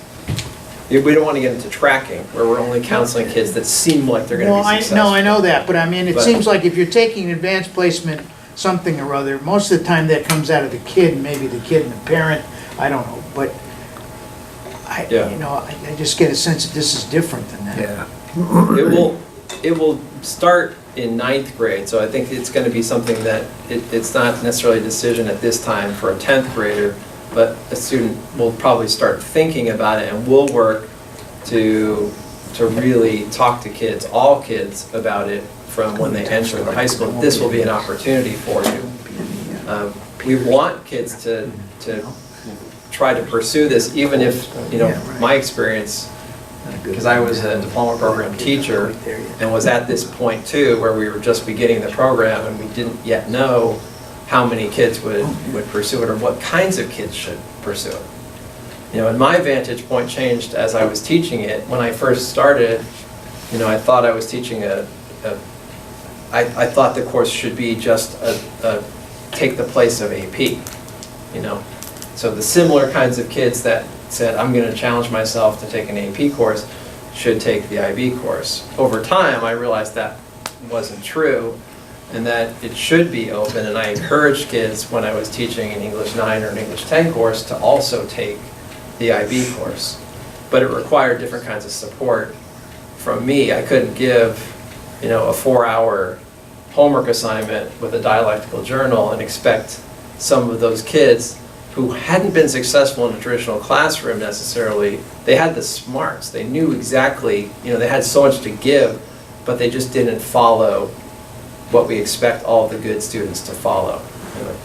We don't want to get into tracking where we're only counseling kids that seem like they're going to be successful. No, I know that, but I mean, it seems like if you're taking advanced placement, something or other, most of the time that comes out of the kid, maybe the kid and the parent, I don't know, but I just get a sense that this is different than that. Yeah. It will start in 9th grade, so I think it's going to be something that it's not necessarily a decision at this time for a 10th grader, but a student will probably start thinking about it, and we'll work to really talk to kids, all kids, about it from when they enter the high school. This will be an opportunity for you. We want kids to try to pursue this, even if, my experience, because I was a diploma program teacher and was at this point too, where we were just beginning the program and we didn't yet know how many kids would pursue it or what kinds of kids should pursue it. And my vantage point changed as I was teaching it. When I first started, I thought I was teaching I thought the course should be just take the place of AP, So the similar kinds of kids that said, I'm going to challenge myself to take an AP course should take the IB course. Over time, I realized that wasn't true and that it should be open, and I encouraged kids when I was teaching an English 9 or an English 10 course to also take the IB course. But it required different kinds of support from me. I couldn't give, a 4-hour homework assignment with a dialectical journal and expect some of those kids who hadn't been successful in a traditional classroom necessarily, they had the smarts. They knew exactly, they had so much to give, but they just didn't follow what we expect all the good students to follow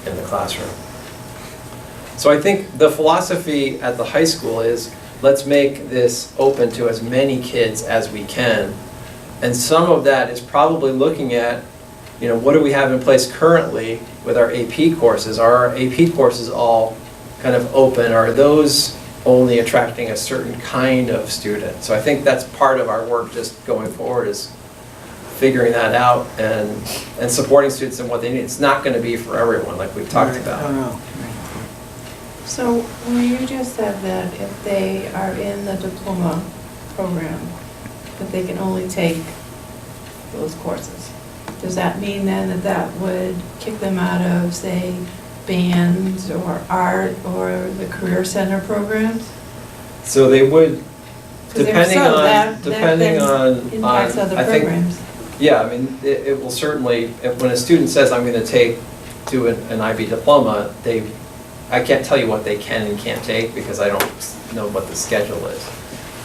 in the classroom. So I think the philosophy at the high school is, let's make this open to as many kids as we can. And some of that is probably looking at, what do we have in place currently with our AP courses? Are our AP courses all kind of open? Are those only attracting a certain kind of student? So I think that's part of our work just going forward, is figuring that out and supporting students in what they need. It's not going to be for everyone, like we've talked about. So when you just said that if they are in the diploma program, that they can only take those courses, does that mean then that would kick them out of, say, bands or art or the career center programs? So they would, depending on, impacts other I think, programs. yeah, I mean, it will certainly, when a student says, I'm going to do an IB diploma, I can't tell you what they can and can't take because I don't know what the schedule is.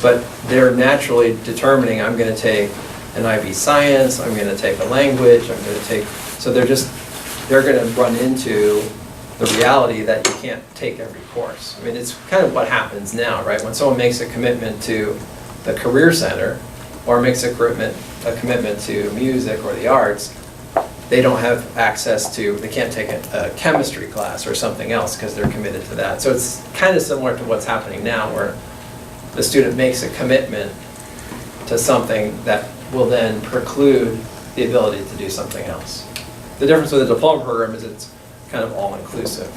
But they're naturally determining, I'm going to take an IB science, I'm going to take a language, I'm going to take, so they're going to run into the reality that you can't take every course. I mean, it's kind of what happens now, right? When someone makes a commitment to the Career Center or makes a commitment to music or the arts, they don't have access to, they can't take a chemistry class or something else because they're committed to that. So it's kind of similar to what's happening now, where the student makes a commitment to something that will then preclude the ability to do something else. The difference with the diploma program is it's kind of all-inclusive.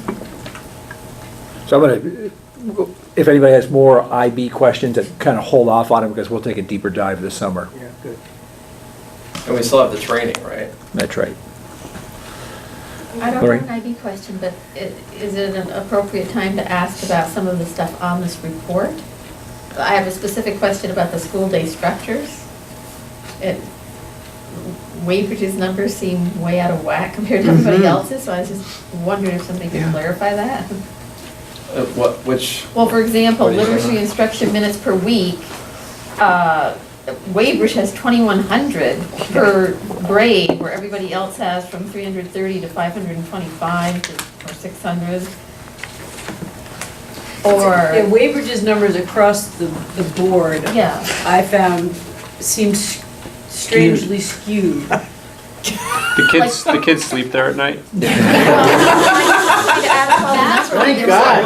So I'm going to, if anybody has more IB questions, kind of hold off on them because we'll take a deeper dive this summer. Yeah, good. And we still have the training, right? That's right. I don't Lori? have an IB question, but is it an appropriate time to ask about some of the stuff on this report? I have a specific question about the school day structures. Weybridge's numbers seem way out of whack compared to everybody else's, so I was just wondering if somebody could clarify that. Which? Well, for example, What are you talking literacy about? instruction minutes per week, Weybridge has 2,100 per grade, where everybody else has from 330 to 525 or 600. Yeah, Or, Weybridge's numbers across the board, yeah. I found seems strangely skewed. The kids sleep there at night? Thank God.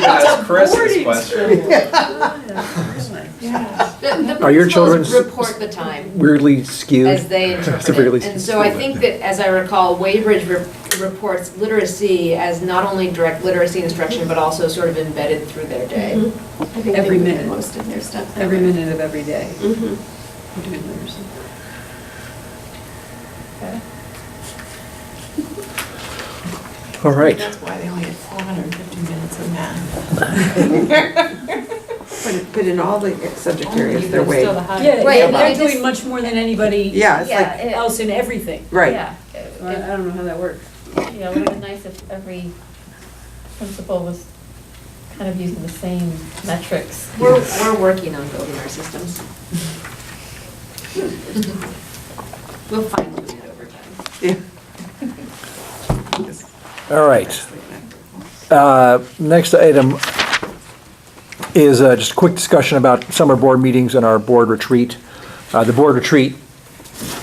That's Chris's question. Are your principals children's report the time weirdly skewed? as they interpret Severely it. And so I think that, as I recall, Weybridge reports literacy as not only direct literacy instruction, but also sort of embedded through their day. I think Every they do minute. most of their stuff. that Every way. minute of every day. Mhm. We're doing literacy. All right. That's why they only had 450 minutes of math. But in all the subject areas, they're way, Yeah, Right, and they're they just- doing much more than anybody yeah, it's like, Yeah, else in everything. right. Yeah. I don't know how that works. Yeah, it would have been nice if every principal was kind of using the same metrics. We're working on building our systems. We'll fine tune it over time. Yeah. All right. Next item is just a quick discussion about summer board meetings and our board retreat. The board retreat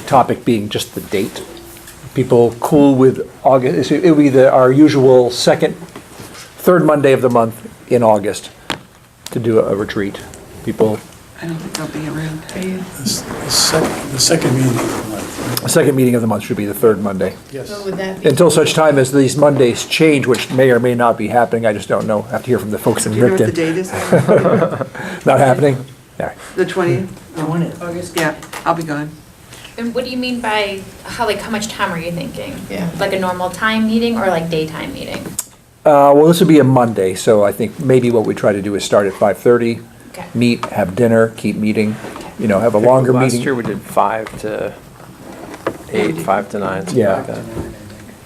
topic being just the date. People cool with August, it will be our usual third Monday of the month in August to do a retreat. People, I don't think I'll be around. The second meeting of the month. the second meeting of the month should be the third Monday. Yes. So would that be? Until such time as these Mondays change, which may or may not be happening, I just don't know. I have to hear from the folks in Do you know what the Ripton. date is? Not happening? Yeah. The 20th? August? Yeah, I'll be gone. And what do you mean by, how much time are you thinking? Yeah. Like a normal time meeting or like daytime meeting? Well, this would be a Monday, so I think maybe what we try to do is start at 5:30, Okay. meet, have dinner, keep meeting, have a longer Last meeting. year we did 5 to 8, 5 to 9, something Yeah. like that.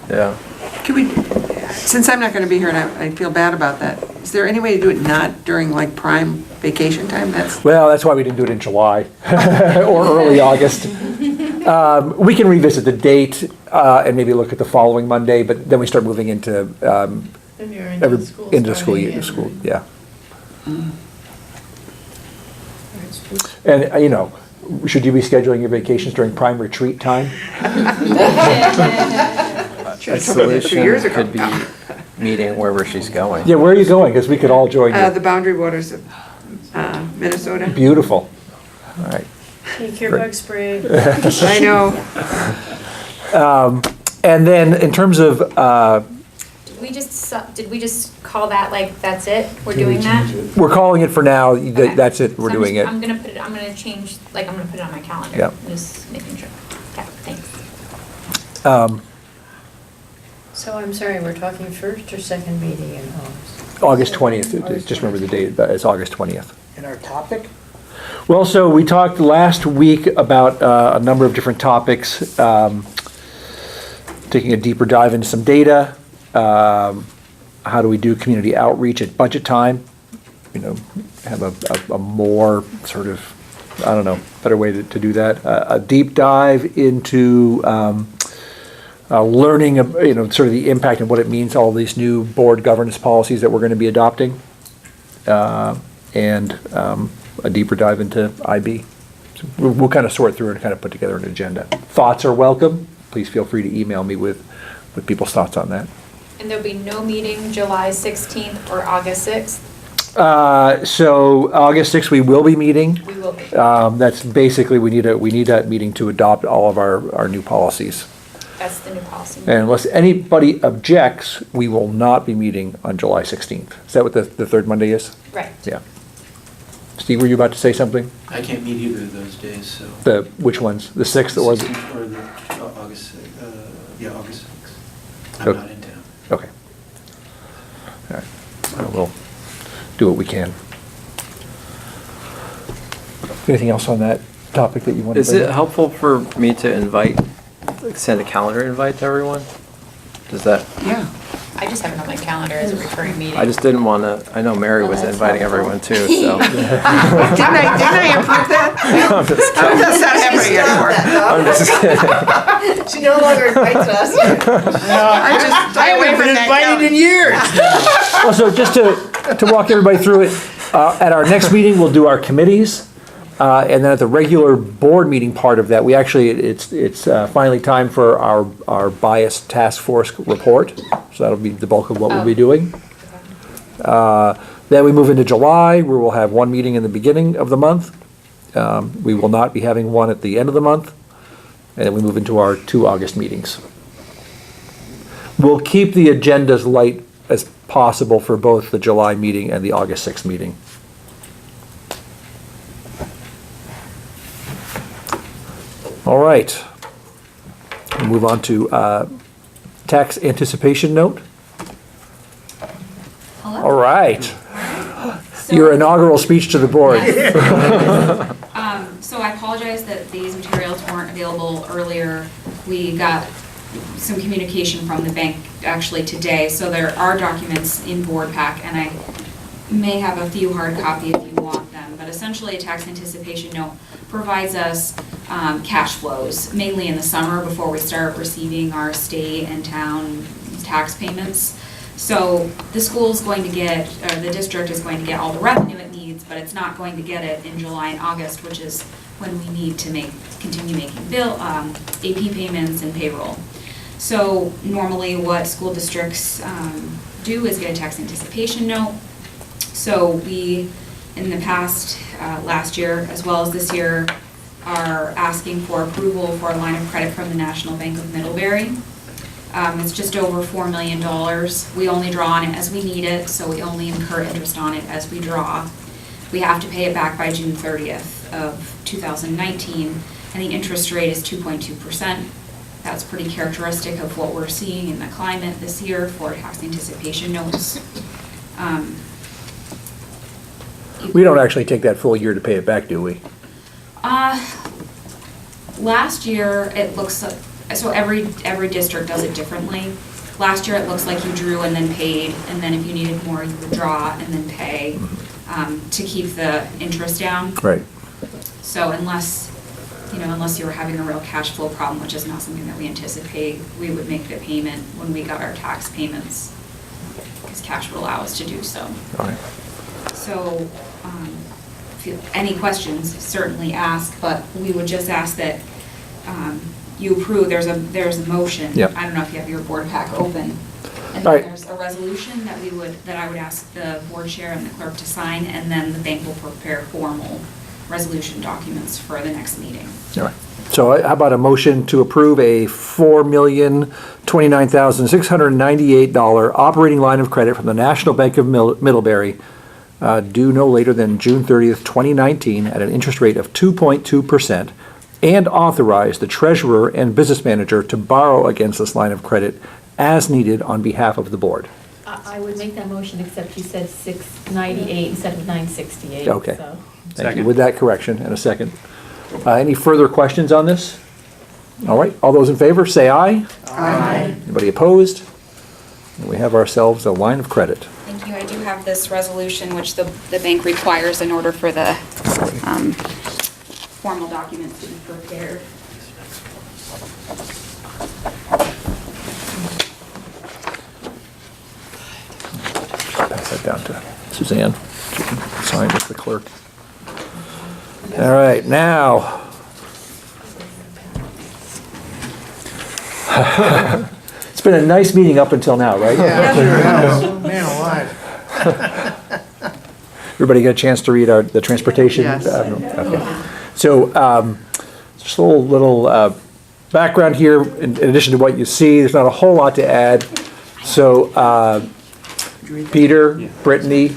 Yeah. Can we, since I'm not going to be here and I feel bad about that, is there any way to do it not during like prime vacation time? Well, that's why we didn't do it in July or early August. We can revisit the date and maybe look at the following Monday, but then we start moving into Then you're into the school. into school starting year, again. school, yeah. And, should you be scheduling your vacations during prime retreat time? A solution could be meeting wherever she's going. Yeah, where are you going? Because we could all join you. The boundary waters of Minnesota. Beautiful. All right. Take your Great. bug spray. I know. And then in terms of, Did we just call that that's it? We're doing that? we're calling it for now, Okay. that's it, we're So doing it. I'm gonna put it, I'm gonna change, I'm gonna put it on my calendar. Yep. Just making sure. Okay, thanks. So I'm sorry, we're talking first or second meeting in August? August 20th, just remember the date, it's August 20th. And our topic? Well, so we talked last week about a number of different topics, taking a deeper dive into some data, how do we do community outreach at budget time, have a more sort of, I don't know, better way to do that, a deep dive into learning, sort of the impact and what it means, all these new board governance policies that we're going to be adopting, and a deeper dive into IB. So we'll kind of sort through and kind of put together an agenda. Thoughts are welcome. Please feel free to email me with people's thoughts on that. And there'll be no meeting July 16th or August 6th? So August 6th, we will be meeting. We will be. That's basically, we need that meeting to adopt all of our new policies. That's the new policy. And unless anybody objects, we will not be meeting on July 16th. Is that what the third Monday is? Right. Yeah. Just Steve, were you about to say something? I can't meet either of those days, so. Which ones? The 6th or the? 16th or the August, August 6th. I'm Okay. not in town. Okay. All right. We'll do what we can. Anything else on that topic that you want to Is bring it up? helpful for me to send a calendar invite to everyone? Does that? Yeah. I just have it on my calendar as a recurring meeting. I just didn't want to, I know Mary was inviting everyone too, so. Didn't I approve that? I'm just How kidding. does that happen anymore? I'm just kidding. She no longer invites us. I haven't been invited in years. Also, just to walk everybody through it, at our next meeting, we'll do our committees. And then at the regular board meeting part of that, it's finally time for our bias task force report. So that'll be the bulk of what we'll be doing. Then we move into July, where we'll have one meeting in the beginning of the month. We will not be having one at the end of the month. And then we move into our 2 August meetings. We'll keep the agenda as light as possible for both the July meeting and the August 6th meeting. All right. We'll move on to tax anticipation note. Hello? All right. Your inaugural speech to the board. So I apologize that these materials weren't available earlier. We got some communication from the bank actually today, so there are documents in board pack, and I may have a few hard copy if you want them, but essentially a tax anticipation note provides us cash flows, mainly in the summer before we start receiving our state and town tax payments. So the school's going to get, or the district is going to get all the revenue it needs, but it's not going to get it in July and August, which is when we need to continue making AP payments and payroll. So normally what school districts do is get a tax anticipation note. So we, in the past, last year, as well as this year, are asking for approval for a line of credit from the National Bank of Middlebury. It's just over $4 million. We only draw on it as we need it, so we only incur interest on it as we draw. We have to pay it back by June 30th of 2019, and the interest rate is 2.2%. That's pretty characteristic of what we're seeing in the climate this year for tax anticipation notes. We don't actually take that full year to pay it back, do we? Last year, it looks like, so every district does it differently. Last year, it looks like you drew and then paid, and then if you needed more, you would draw and then pay to keep the interest down. Right. So unless you were having a real cash flow problem, which is not something that we anticipate, we would make the payment when we got our tax payments, because cash would allow us to do so. All right. So, if you have any questions, certainly ask, but we would just ask that you approve, there's a motion. Yep. I don't know if you have your board pack open. And All then right. there's a resolution that I would ask the board chair and the clerk to sign, and then the bank will prepare formal resolution documents for the next meeting. All right. So how about a motion to approve a $4,029,698 operating line of credit from the National Bank of Middlebury due no later than June 30th, 2019 at an interest rate of 2.2%, and authorize the treasurer and business manager to borrow against this line of credit as needed on behalf of the board. I would make that motion, except you said 698 instead of 968. Okay. So. Thank you. With that correction and a second. Any further questions on this? All right, all those in favor, say aye. Aye. Anybody opposed? And we have ourselves a line of credit. Thank you. I do have this resolution, which the bank requires in order for the formal documents to be prepared. Pass that down to Suzanne. She can sign with the clerk. All right, now. It's been a nice meeting up until now, right? Yeah, sure has. Man alive. Everybody get a chance to read the transportation? Yes. Okay. So, just a little background here, in addition to what you see, there's not a whole lot to add. So, Peter, Brittany,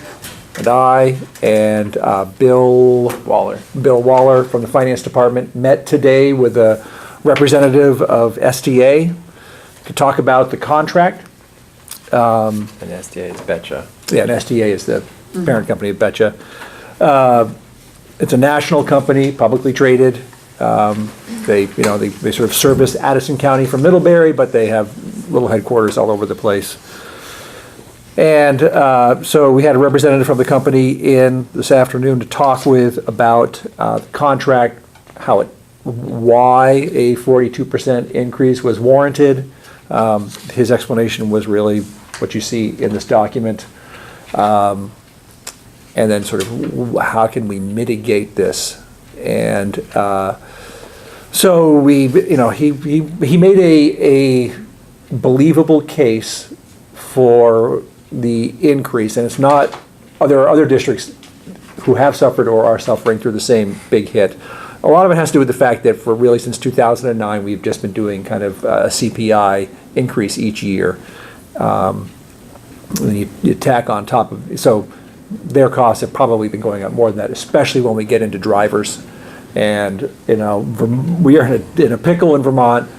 and I, and Bill Waller from the Finance Department met today with a representative of STA to talk about the contract. And SDA is Betcha. Yeah, and STA is the parent company of Betcha. It's a national company, publicly traded. They sort of service Addison County from Middlebury, but they have little headquarters all over the place. And so we had a representative from the company in this afternoon to talk with about the contract, why a 42% increase was warranted. His explanation was really what you see in this document. And then sort of how can we mitigate this? And so he made a believable case for the increase, and it's not, there are other districts who have suffered or are suffering through the same big hit. A lot of it has to do with the fact that for really since 2009, we've just been doing kind of a CPI increase each year. And you tack on top of, so their costs have probably been going up more than that, especially when we get into drivers. And, we are in a pickle in Vermont.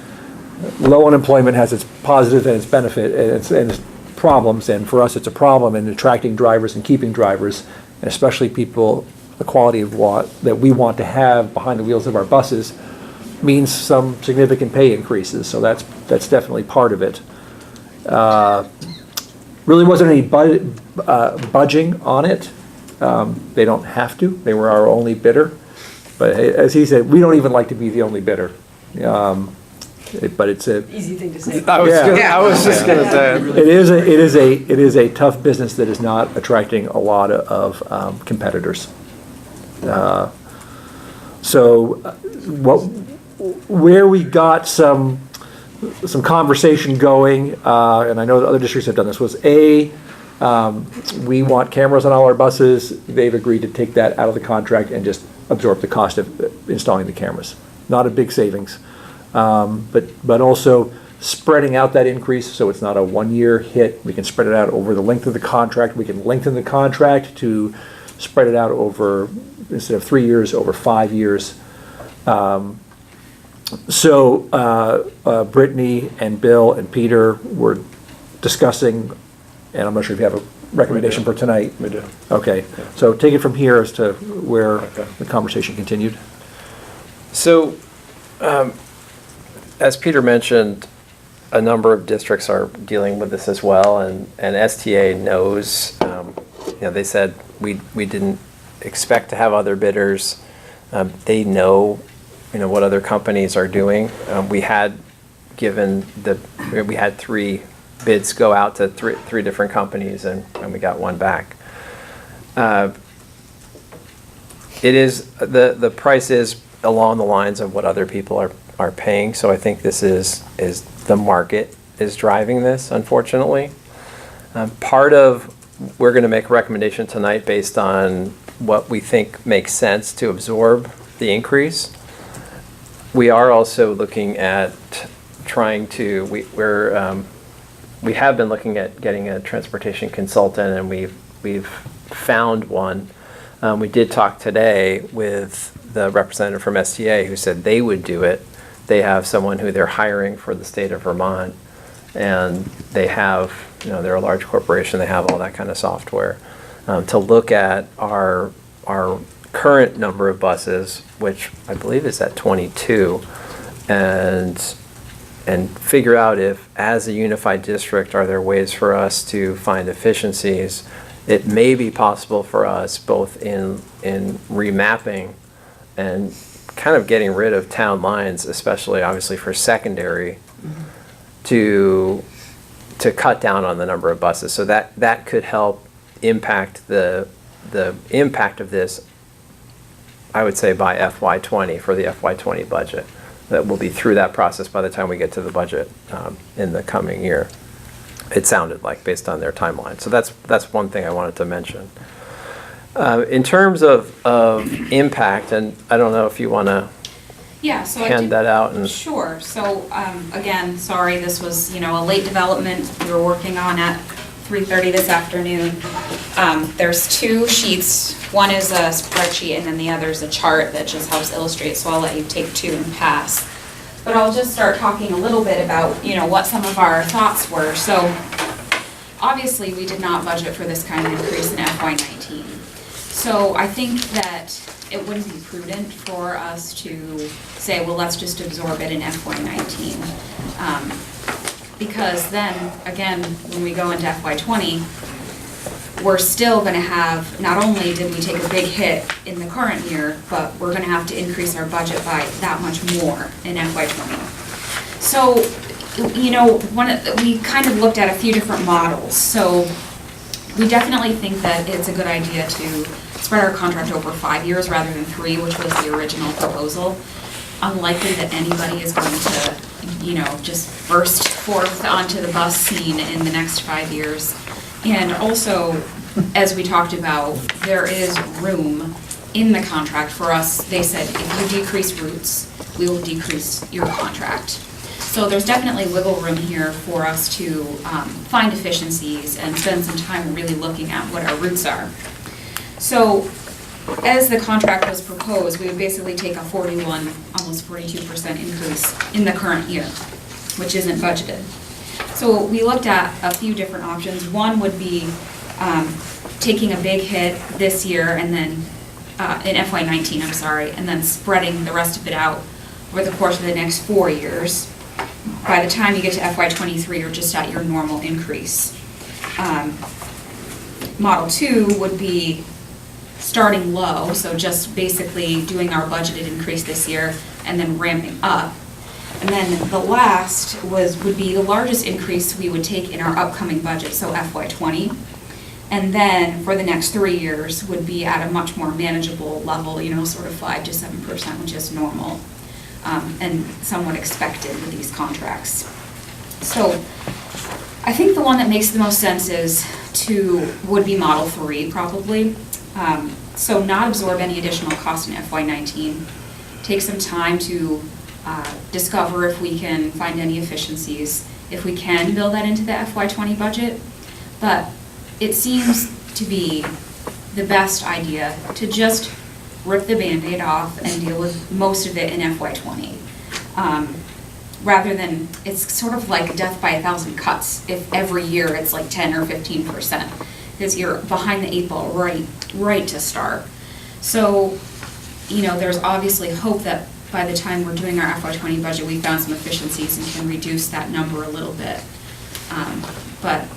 Low unemployment has its positive and its benefit and its problems, and for us it's a problem in attracting drivers and keeping drivers, and especially people, the quality of that we want to have behind the wheels of our buses means some significant pay increases, so that's definitely part of it. Really wasn't any budging on it. They don't have to. They were our only bidder. But as he said, we don't even like to be the only bidder. But it's a easy thing to say. I was just gonna say it is a tough business that is not attracting a lot of competitors. Where we got some conversation going, and I know that other districts have done this, was we want cameras on all our buses. They've agreed to take that out of the contract and just absorb the cost of installing the cameras. Not a big savings, but also spreading out that increase so it's not a one-year hit. We can spread it out over the length of the contract. We can lengthen the contract to spread it out over, instead of 3 years, over 5 years. Brittany and Bill and Peter were discussing, and I'm not sure if you have a recommendation for tonight. We do. Okay, so take it from here as to where the conversation continued. So, as Peter mentioned, a number of districts are dealing with this as well, and STA knows, they said we didn't expect to have other bidders. They know, what other companies are doing. We had three bids go out to three different companies, and we got one back. It is, the price is along the lines of what other people are paying, so I think this is the market is driving this, unfortunately. We're going to make a recommendation tonight based on what we think makes sense to absorb the increase. We are also looking at trying to, we have been looking at getting a transportation consultant, and we've found one. We did talk today with the representative from STA who said they would do it. They have someone who they're hiring for the state of Vermont, and they have, they're a large corporation, they have all that kind of software to look at our current number of buses, which I believe is at 22, and figure out if, as a unified district, are there ways for us to find efficiencies. It may be possible for us both in remapping and kind of getting rid of town lines, especially obviously for secondary, to cut down on the number of buses. So that could help impact the impact of this, I would say, by FY20, for the FY20 budget. That will be through that process by the time we get to the budget in the coming year. It sounded like, based on their timeline. So that's one thing I wanted to mention. In terms of impact, and I don't know if you want to hand that out. Sure. So again, sorry, this was a late development we were working on at 3:30 this afternoon. There's two sheets. One is a spreadsheet and then the other is a chart that just helps illustrate, so I'll let you take two and pass. But I'll just start talking a little bit about, what some of our thoughts were. So obviously, we did not budget for this kind of increase in FY19. So I think that it wouldn't be prudent for us to say, well, let's just absorb it in FY19. Because then, again, when we go into FY20, we're still going to have, not only did we take a big hit in the current year, but we're going to have to increase our budget by that much more in FY20. So, we kind of looked at a few different models. So we definitely think that it's a good idea to spread our contract over 5 years rather than 3, which was the original proposal. Unlikely that anybody is going to, just burst forth onto the bus scene in the next 5 years. And also, as we talked about, there is room in the contract for us. They said, if you decrease routes, we will decrease your contract. So there's definitely wiggle room here for us to find efficiencies and spend some time really looking at what our routes are. So as the contract was proposed, we would basically take a 41, almost 42% increase in the current year, which isn't budgeted. So we looked at a few different options. One would be taking a big hit this year and then, in FY19, I'm sorry, and then spreading the rest of it out over the course of the next 4 years. By the time you get to FY23, you're just at your normal increase. Model 2 would be starting low, so just basically doing our budgeted increase this year and then ramping up. And then the last would be the largest increase we would take in our upcoming budget, so FY20. And then for the next 3 years would be at a much more manageable level, sort of 5 to 7%, which is normal and somewhat expected with these contracts. So I think the one that makes the most sense would be Model 3 probably. So not absorb any additional cost in FY19. Take some time to discover if we can find any efficiencies, if we can build that into the FY20 budget. But it seems to be the best idea to just rip the Band-Aid off and deal with most of it in FY20. Rather than, it's sort of like death by 1,000 cuts if every year it's like 10 or 15%, because you're behind the 8 ball right to start. So, there's obviously hope that by the time we're doing our FY20 budget, we found some efficiencies and can reduce that number a little bit. But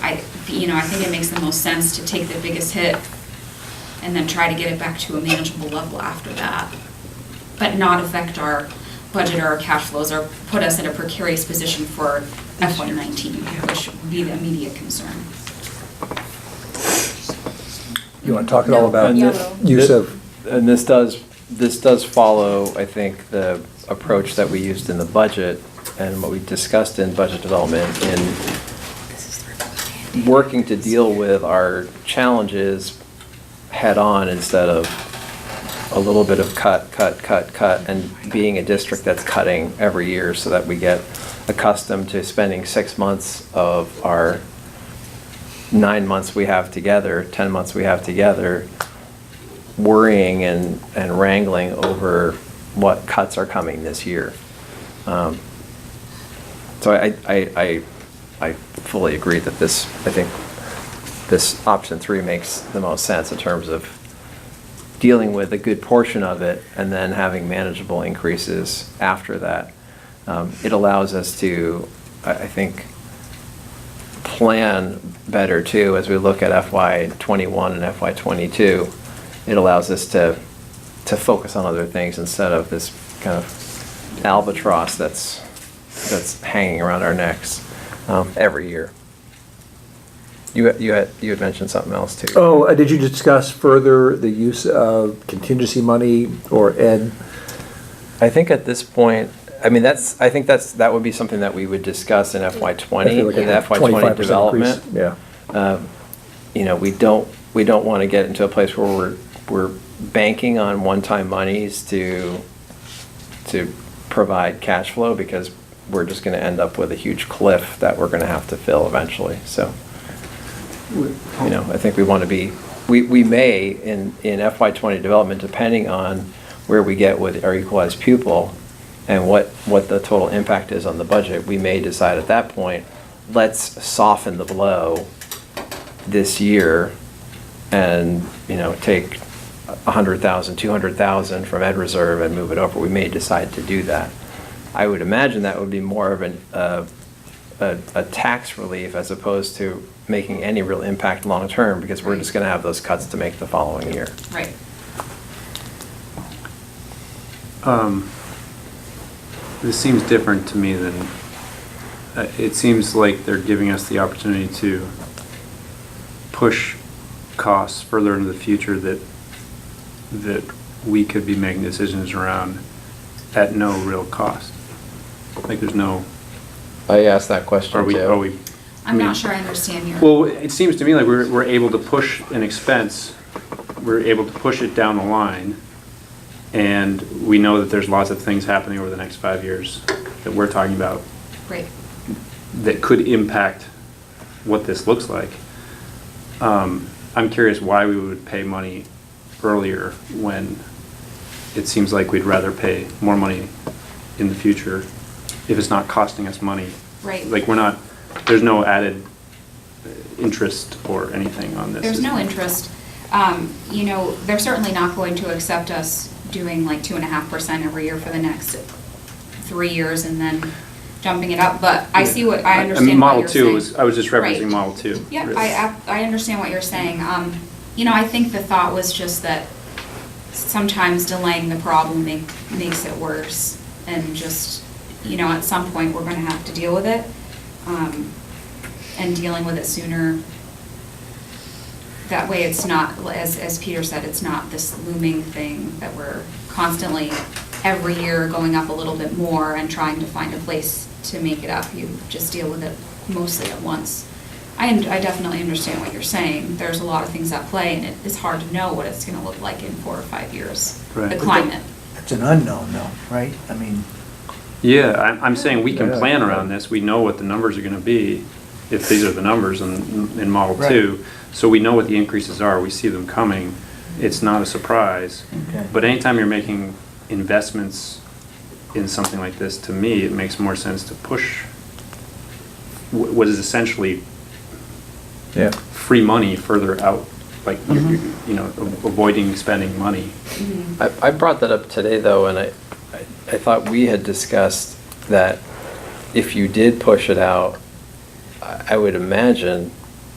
I think it makes the most sense to take the biggest hit and then try to get it back to a manageable level after that, but not affect our budget or our cash flows or put us in a precarious position for FY19, which would be the immediate concern. You want to talk at all about use of? And this does follow, I think, the approach that we used in the budget and what we discussed in budget development in working to deal with our challenges head on instead of a little bit of cut, and being a district that's cutting every year so that we get accustomed to spending 6 months of our 9 months we have together, 10 months we have together, worrying and wrangling over what cuts are coming this year. So I fully agree that I think this option 3 makes the most sense in terms of dealing with a good portion of it and then having manageable increases after that. It allows us to, I think, plan better too as we look at FY21 and FY22. It allows us to focus on other things instead of this kind of albatross that's hanging around our necks every year. You had mentioned something else too. Oh, did you discuss further the use of contingency money or ed? I think at this point, that would be something that we would discuss in FY20, in the FY20 development. Yeah. We don't want to get into a place where we're banking on one-time monies to provide cash flow, because we're just gonna end up with a huge cliff that we're gonna have to fill eventually, so. You know, I think we want to be, we may, in FY '20 development, depending on where we get with our equalized pupil and what the total impact is on the budget, we may decide at that point, let's soften the blow this year and, you know, take 100,000, 200,000 from Ed Reserve and move it over. We may decide to do that. I would imagine that would be more of a tax relief as opposed to making any real impact long-term, because we're just going to have those cuts to make the following year. Right. This seems different to me than, it seems like they're giving us the opportunity to push costs further into the future that we could be making decisions around at no real cost. Like there's no. I asked that question too. I'm not sure I understand your. Well, it seems to me like we're able to push an expense, we're able to push it down the line, and we know that there's lots of things happening over the next 5 years that we're talking about. Right. That could impact what this looks like. I'm curious why we would pay money earlier when it seems like we'd rather pay more money in the future if it's not costing us money. Right. Like there's no added interest or anything on this. There's no interest. You know, they're certainly not going to accept us doing like 2.5% every year for the next 3 years and then jumping it up. But I see what, I understand what you're saying. Model 2 I was just referencing Right. Model 2. Yeah, really. I understand what you're saying. You know, I think the thought was just that sometimes delaying the problem makes it worse. And just, you know, at some point, we're going to have to deal with it. And dealing with it sooner. That way it's not, as Peter said, it's not this looming thing that we're constantly, every year, going up a little bit more and trying to find a place to make it up. You just deal with it mostly at once. I definitely understand what you're saying. There's a lot of things at play, and it's hard to know what it's going to look like in 4 or 5 years. Right. The climate. It's an unknown though, right? I mean. Yeah, I'm saying we can Yeah. plan around this. We know what the numbers are going to be, if these are the numbers in Model Right. 2. So we know what the increases are. We see them coming. It's not a surprise. Okay. But anytime you're making investments in something like this, to me, it makes more sense to push what is essentially free money further out, like, you know, avoiding spending money. I brought that up today though, and I thought we had discussed that if you did push it out, I would imagine,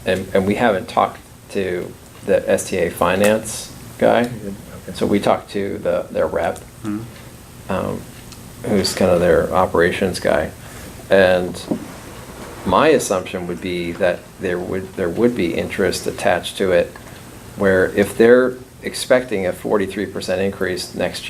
and we haven't talked to the STA finance guy, so we talked to their rep, who's kind of their operations guy, and my assumption would be that there would be interest attached to it, where if they're expecting a 43% increase next year,